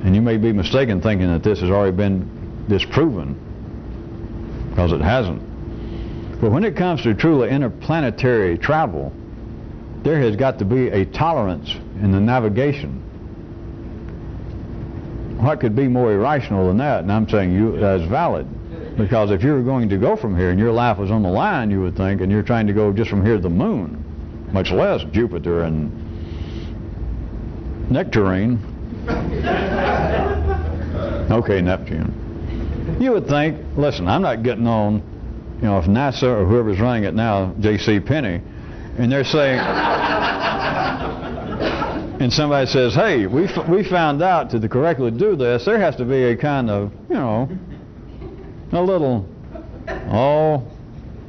Speaker 1: and you may be mistaken thinking that this has already been disproven, because it hasn't. But when it comes to truly interplanetary travel, there has got to be a tolerance in the navigation. What could be more irrational than that? And I'm saying that's valid. Because if you were going to go from here and your life was on the line, you would think, and you're trying to go just from here to the moon, much less Jupiter and Nectarine. Okay, Neptune. You would think, listen, I'm not getting on, you know, if NASA or whoever's running it now, J.C. Penney, and they're saying, and somebody says, hey, we found out to correctly do this, there has to be a kind of, you know, a little,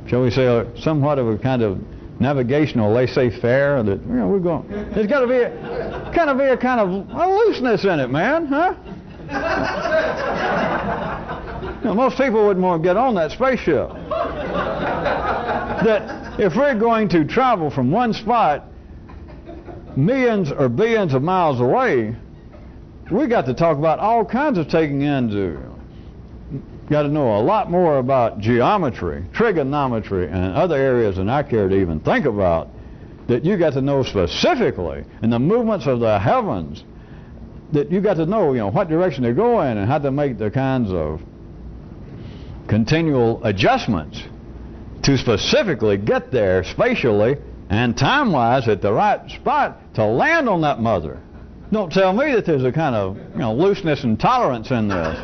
Speaker 1: shall we say, somewhat of a kind of navigational laissez-faire that, you know, we're going. There's got to be a kind of a looseness in it, man, huh? You know, most people wouldn't want to get on that spaceship. That if we're going to travel from one spot millions or billions of miles away, we got to talk about all kinds of taking into. Got to know a lot more about geometry, trigonometry, and other areas than I care to even think about, that you got to know specifically, and the movements of the heavens, that you got to know, you know, what direction they're going and how to make the kinds of continual adjustments to specifically get there spatially and time-wise at the right spot to land on that mother. Don't tell me that there's a kind of, you know, looseness and tolerance in this.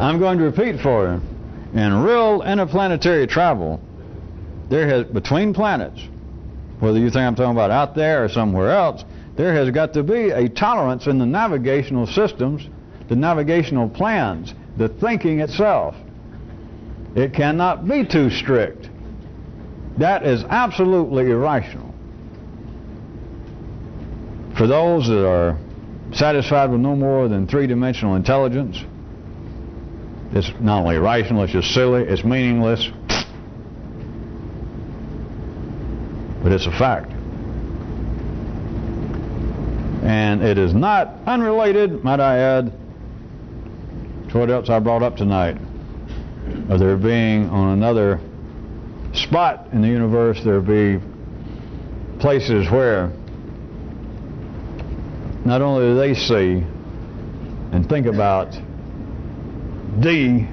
Speaker 1: I'm going to repeat for you. In real interplanetary travel, between planets, whether you think I'm talking about out there or somewhere else, there has got to be a tolerance in the navigational systems, the navigational plans, the thinking itself. It cannot be too strict. That is absolutely irrational. For those that are satisfied with no more than three-dimensional intelligence, it's not only irrational, it's just silly, it's meaningless, but it's a fact. And it is not unrelated, might I add, to what else I brought up tonight, of there being on another spot in the universe, there be places where not only do they see and think about D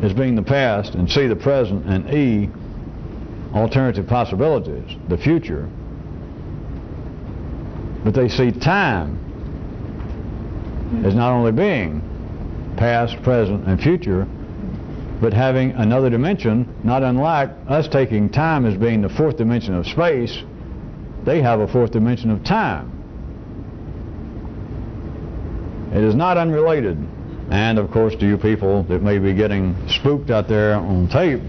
Speaker 1: as being the past and C the present and E alternative possibilities, the future, but they see time as not only being past, present, and future, but having another dimension, not unlike us taking time as being the fourth dimension of space. They have a fourth dimension of time. It is not unrelated. And of course, to you people that may be getting spooked out there on tape,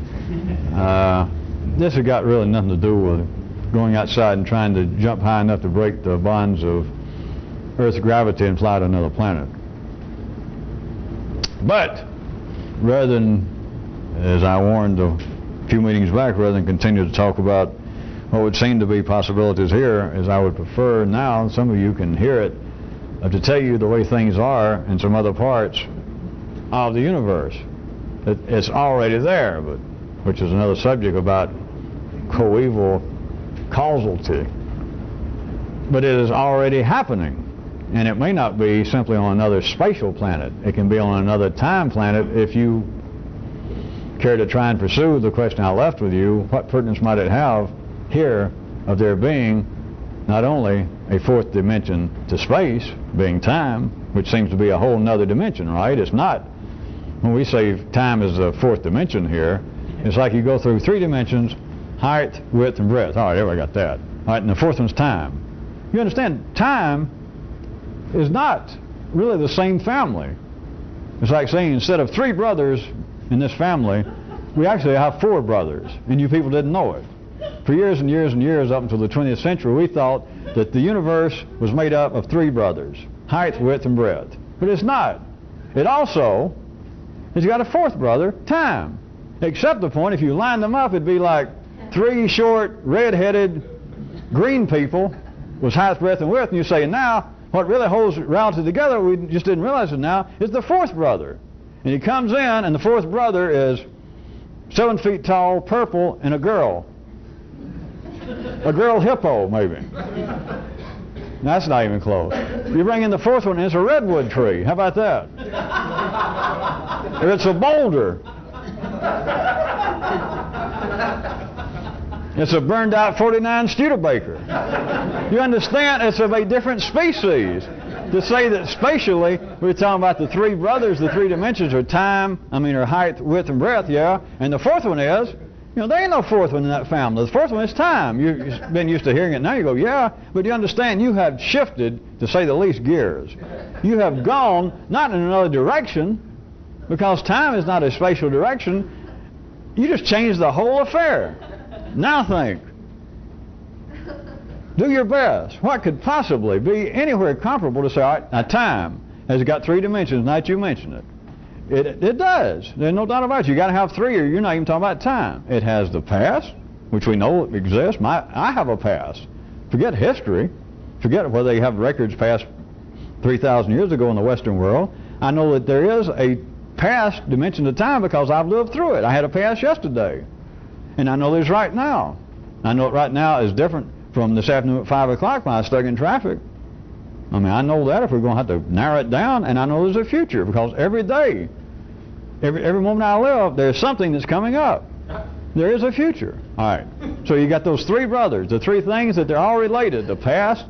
Speaker 1: this has got really nothing to do with going outside and trying to jump high enough to break the bonds of Earth's gravity and fly to another planet. But rather than, as I warned a few meetings back, rather than continue to talk about what would seem to be possibilities here, as I would prefer now, some of you can hear it, to tell you the way things are in some other parts of the universe. It's already there, but which is another subject about coeval causality. But it is already happening. And it may not be simply on another spatial planet. It can be on another time planet. If you care to try and pursue the question I left with you, what pertinence might it have here of there being not only a fourth dimension to space, being time, which seems to be a whole nother dimension, right? It's not, when we say time is the fourth dimension here, it's like you go through three dimensions, height, width, and breadth. All right, everybody got that. All right, and the fourth one's time. You understand, time is not really the same family. It's like saying instead of 3 brothers in this family, we actually have 4 brothers, and you people didn't know it. For years and years and years, up until the 20th century, we thought that the universe was made up of 3 brothers, height, width, and breadth. But it's not. It also has got a 4th brother, time. Except the point, if you line them up, it'd be like 3 short, red-headed, green people was height, breadth, and width, and you say, now, what really holds reality together, we just didn't realize it now, is the 4th brother. And he comes in, and the 4th brother is 7 feet tall, purple, and a girl. A girl hippo, maybe. That's not even close. You bring in the 4th one, and it's a redwood tree. How about that? Or it's a boulder. It's a burned out 49 Studebaker. You understand? It's of a different species. To say that spatially, we're talking about the 3 brothers, the 3 dimensions are time, or height, width, and breadth, yeah. And the 4th one is, there ain't no 4th one in that family. The 4th one is time. You've been used to hearing it now. You go, yeah, but you understand, you have shifted, to say the least, gears. You have gone, not in another direction, because time is not a spatial direction. You just changed the whole affair. Now think. Do your best. What could possibly be anywhere comparable to say, all right, now time has got 3 dimensions, now that you mention it. It does. There's no doubt about it. You got to have 3 or you're not even talking about time. It has the past, which we know exists. I have a past. Forget history. Forget whether they have records past 3,000 years ago in the Western world. I know that there is a past dimension of time because I've lived through it. I had a past yesterday. And I know there's right now. I know it right now is different from this afternoon at 5 o'clock when I was stuck in traffic. I know that if we're going to have to narrow it down, and I know there's a future because every day, every moment I live, there's something that's coming up. There is a future. All right. So you got those 3 brothers, the 3 things that they're all related, the past,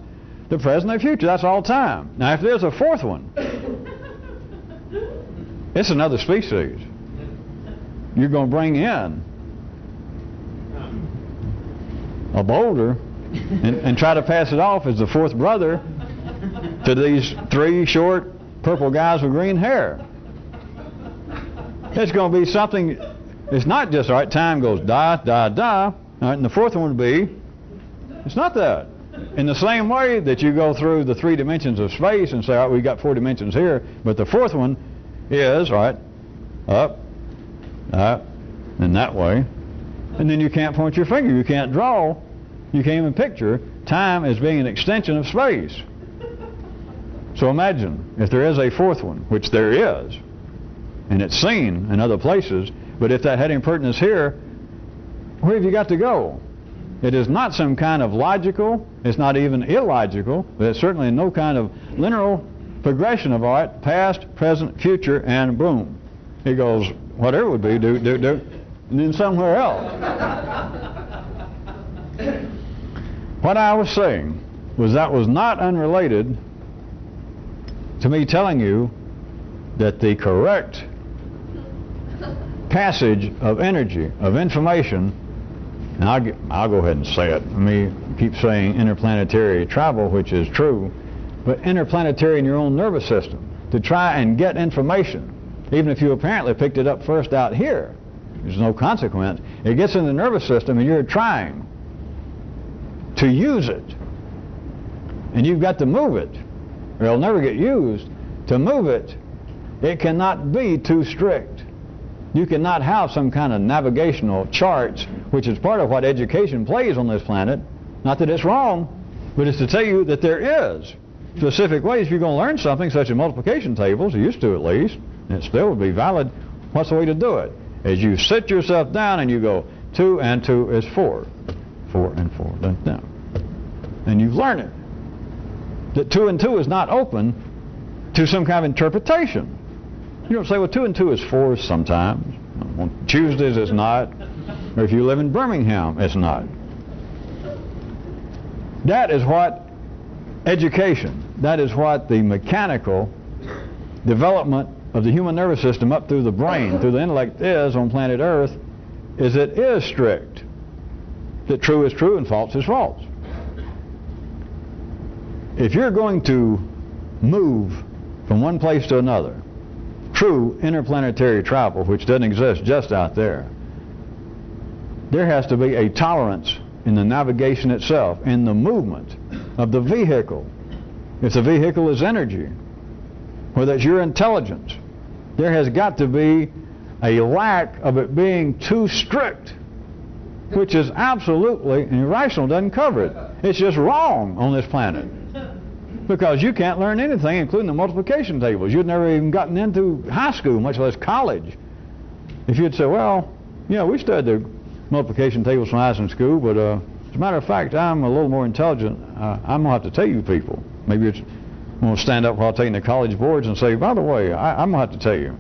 Speaker 1: the present, and the future. That's all time. Now if there's a 4th one, it's another species. You're going to bring in a boulder and try to pass it off as the fourth brother to these three short purple guys with green hair. It's going to be something. It's not just, all right, time goes da, da, da. All right, and the fourth one would be, it's not that. In the same way that you go through the 3 dimensions of space and say, all right, we've got 4 dimensions here, but the fourth one is, all right, up, and that way. And then you can't point your finger. You can't draw. You can't even picture time as being an extension of space. So imagine if there is a fourth one, which there is, and it's seen in other places, but if that had impertinence here, where have you got to go? It is not some kind of logical, it's not even illogical, but it's certainly no kind of linear progression of art, past, present, future, and boom. It goes, whatever it would be, do, and then somewhere else. What I was saying was that was not unrelated to me telling you that the correct passage of energy, of information, and I'll go ahead and say it. Let me keep saying interplanetary travel, which is true, but interplanetary in your own nervous system, to try and get information, even if you apparently picked it up first out here, there's no consequence. It gets in the nervous system and you're trying to use it, and you've got to move it, or it'll never get used. To move it, it cannot be too strict. You cannot have some kind of navigational charts, which is part of what education plays on this planet. Not that it's wrong, but it's to tell you that there is specific ways. If you're going to learn something, such as multiplication tables, or used to at least, and it still would be valid, what's the way to do it? As you sit yourself down and you go, 2 and 2 is 4. 4 and 4, down. And you learn it. That 2 and 2 is not open to some kind of interpretation. You don't say, well, 2 and 2 is 4 sometimes. On Tuesdays it's not. Or if you live in Birmingham, it's not. That is what education, that is what the mechanical development of the human nervous system up through the brain, through the intellect is on planet Earth, is it is strict. That true is true and false is false. If you're going to move from one place to another, true interplanetary travel, which doesn't exist just out there, there has to be a tolerance in the navigation itself, in the movement of the vehicle. If the vehicle is energy, whether it's your intelligence, there has got to be a lack of it being too strict, which is absolutely, and irrational doesn't cover it. It's just wrong on this planet. Because you can't learn anything, including the multiplication tables. You'd never even gotten into high school, much less college. If you'd say, well, yeah, we studied the multiplication tables when I was in school, but as a matter of fact, I'm a little more intelligent. I'm going to have to tell you people. Maybe it's going to stand up while taking the college boards and say, by the way, I'm going to have to tell you.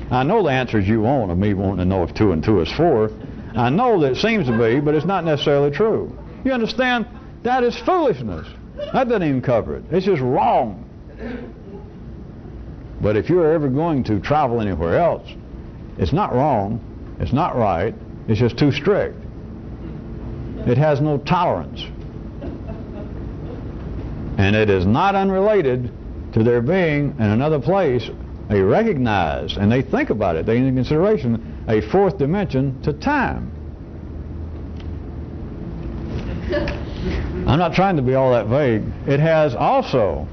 Speaker 1: I know the answers you want of me wanting to know if 2 and 2 is 4. I know that it seems to be, but it's not necessarily true. You understand? That is foolishness. That doesn't even cover it. It's just wrong. But if you're ever going to travel anywhere else, it's not wrong, it's not right, it's just too strict. It has no tolerance. And it is not unrelated to there being in another place a recognized, and they think about it, they take into consideration, a fourth dimension to time. I'm not trying to be all that vague. It has also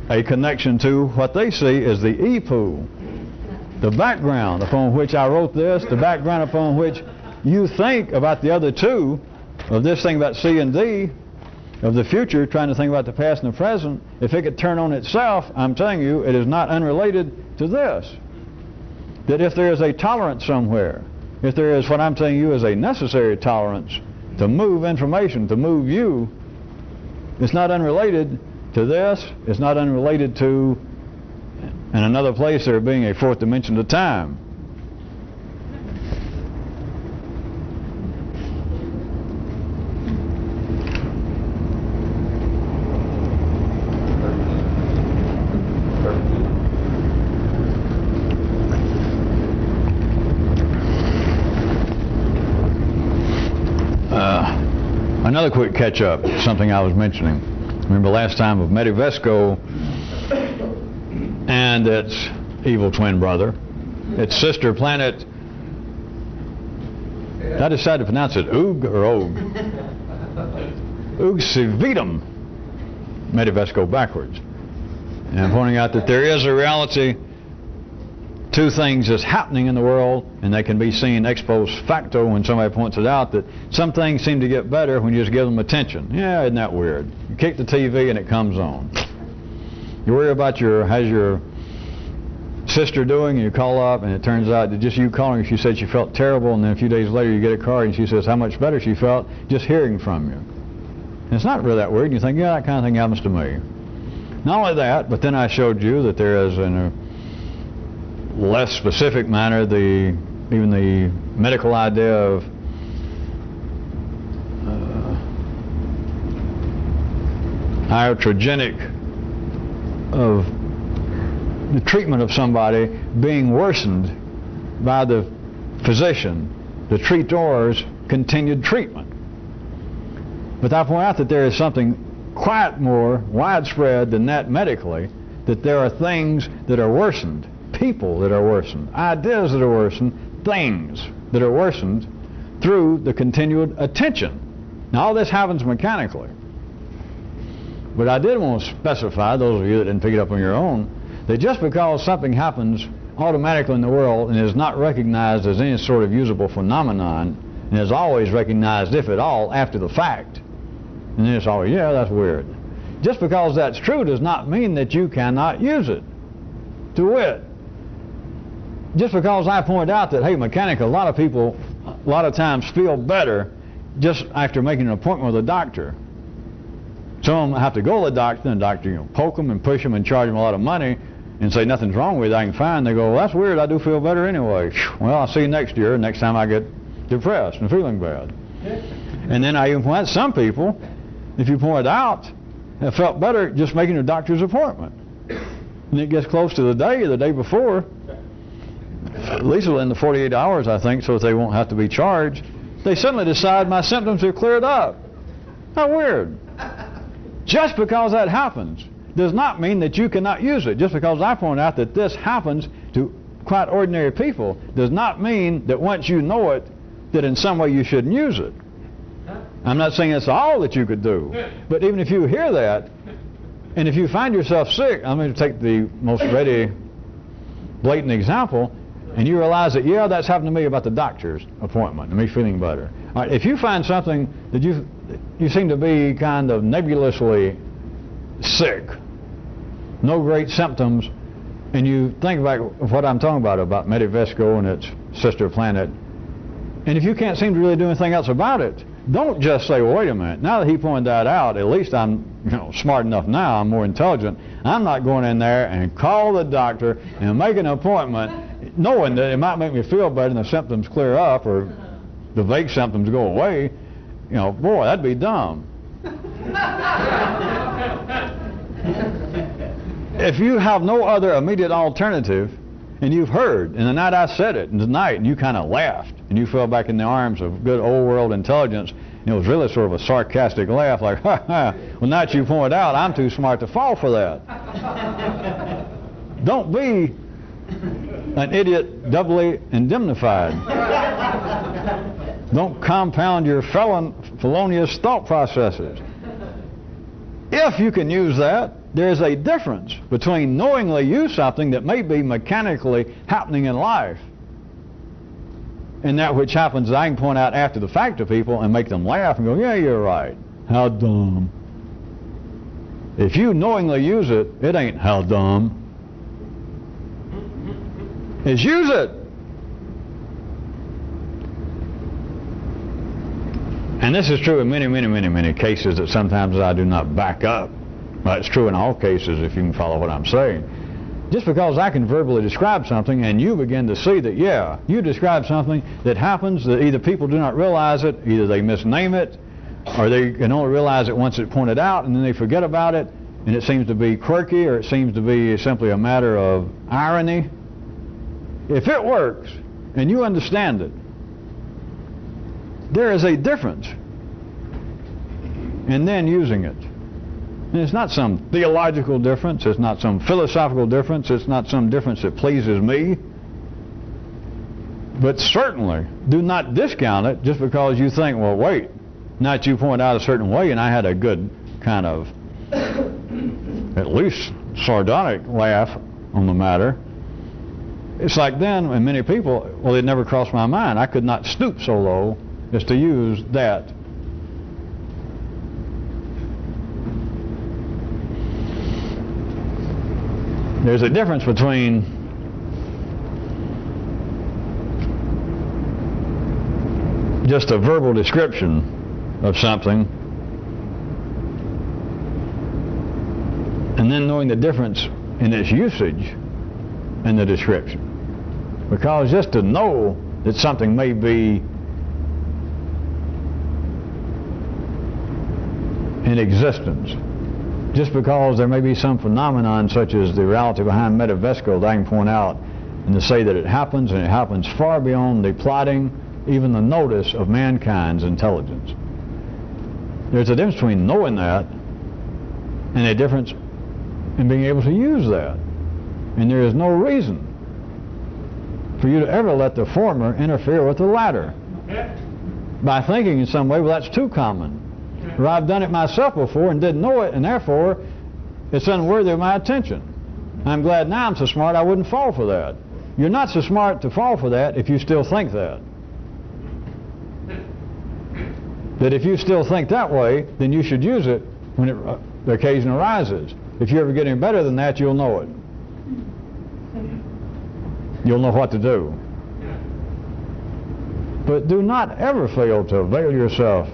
Speaker 1: a connection to what they see as the E-pool, the background upon which I wrote this, the background upon which you think about the other two, of this thing about C and D, of the future, trying to think about the past and the present. If it could turn on itself, I'm telling you, it is not unrelated to this. That if there is a tolerance somewhere, if there is what I'm telling you is a necessary tolerance to move information, to move you, it's not unrelated to this, it's not unrelated to, in another place, there being a fourth dimension to time. Another quick catch-up, something I was mentioning. Remember last time of Medivesco and its evil twin brother, its sister planet. I decided to pronounce it Oog or Og. Ugsivitum Medivesco backwards. And I'm pointing out that there is a reality, two things that's happening in the world, and they can be seen ex post facto when somebody points it out, that some things seem to get better when you just give them attention. Yeah, isn't that weird? You kick the TV and it comes on. You worry about how's your sister doing, and you call up and it turns out that just you calling her, she said she felt terrible, and then a few days later you get a card and she says how much better she felt just hearing from you. And it's not really that weird, and you think, yeah, that kind of thing happens to me. Not only that, but then I showed you that there is, in a less specific manner, even the medical idea of iatrogenic, of the treatment of somebody being worsened by the physician, the treator's continued treatment. But I point out that there is something quite more widespread than that medically, that there are things that are worsened, people that are worsened, ideas that are worsened, things that are worsened through the continued attention. Now all this happens mechanically. But I did want to specify, those of you that didn't pick it up on your own, that just because something happens automatically in the world and is not recognized as any sort of usable phenomenon, and is always recognized, if at all, after the fact, and then it's always, yeah, that's weird. Just because that's true does not mean that you cannot use it. To wit, just because I point out that, hey, mechanically, a lot of people, a lot of times feel better just after making an appointment with a doctor. Some of them have to go to the doctor, and the doctor, poke them and push them and charge them a lot of money and say nothing's wrong with it, I can fine. They go, well, that's weird, I do feel better anyway. Well, I'll see you next year, next time I get depressed and feeling bad. And then I even point out some people, if you point out, have felt better just making a doctor's appointment. And it gets close to the day before, at least within the 48 hours, I think, so that they won't have to be charged, they suddenly decide my symptoms are cleared up. How weird. Just because that happens does not mean that you cannot use it. Just because I point out that this happens to quite ordinary people does not mean that once you know it, that in some way you shouldn't use it. I'm not saying that's all that you could do, but even if you hear that, and if you find yourself sick, I'm going to take the most ready, blatant example, and you realize that, yeah, that's happened to me about the doctor's appointment, and me feeling better. All right, if you find something that you seem to be kind of nebulously sick, no great symptoms, and you think about what I'm talking about Medivesco and its sister planet, and if you can't seem to really do anything else about it, don't just say, well, wait a minute, now that he pointed that out, at least I'm smart enough now, I'm more intelligent, I'm not going in there and call the doctor and make an appointment knowing that it might make me feel better and the symptoms clear up or the vague symptoms go away. Boy, that'd be dumb. If you have no other immediate alternative, and you've heard, and the night I said it, and tonight, and you kind of laughed, and you fell back in the arms of good old world intelligence, and it was really sort of a sarcastic laugh, like, ha ha, well, now that you pointed out, I'm too smart to fall for that. Don't be an idiot doubly indemnified. Don't compound your felonious thought processes. If you can use that, there's a difference between knowingly use something that may be mechanically happening in life and that which happens that I can point out after the fact to people and make them laugh and go, yeah, you're right. How dumb. If you knowingly use it, it ain't how dumb. It's use it. And this is true in many, many, many, many cases that sometimes I do not back up. But it's true in all cases if you can follow what I'm saying. Just because I can verbally describe something and you begin to see that, yeah, you describe something that happens that either people do not realize it, either they misname it, or they can only realize it once it's pointed out and then they forget about it, and it seems to be quirky or it seems to be simply a matter of irony. If it works and you understand it, there is a difference and then using it. And it's not some theological difference, it's not some philosophical difference, it's not some difference that pleases me. But certainly, do not discount it just because you think, well, wait, now that you point out a certain way, and I had a good kind of, at least sardonic laugh on the matter. It's like then, and many people, well, it never crossed my mind. I could not stoop so low as to use that. There's a difference between just a verbal description of something and then knowing the difference in its usage in the description. Because just to know that something may be in existence, just because there may be some phenomenon such as the reality behind metavesical that I can point out, and to say that it happens, and it happens far beyond the plotting, even the notice of mankind's intelligence. There's a difference between knowing that and a difference in being able to use that. And there is no reason for you to ever let the former interfere with the latter by thinking in some way, well, that's too common, or I've done it myself before and didn't know it, and therefore it's unworthy of my attention. I'm glad now I'm so smart I wouldn't fall for that. You're not so smart to fall for that if you still think that. That if you still think that way, then you should use it when the occasion arises. If you're ever getting better than that, you'll know it. You'll know what to do. But do not ever fail to avail yourself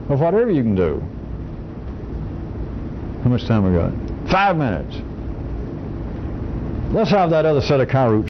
Speaker 1: of whatever you can do. How much time we got? 5 minutes. Let's have that other set of Kyroots.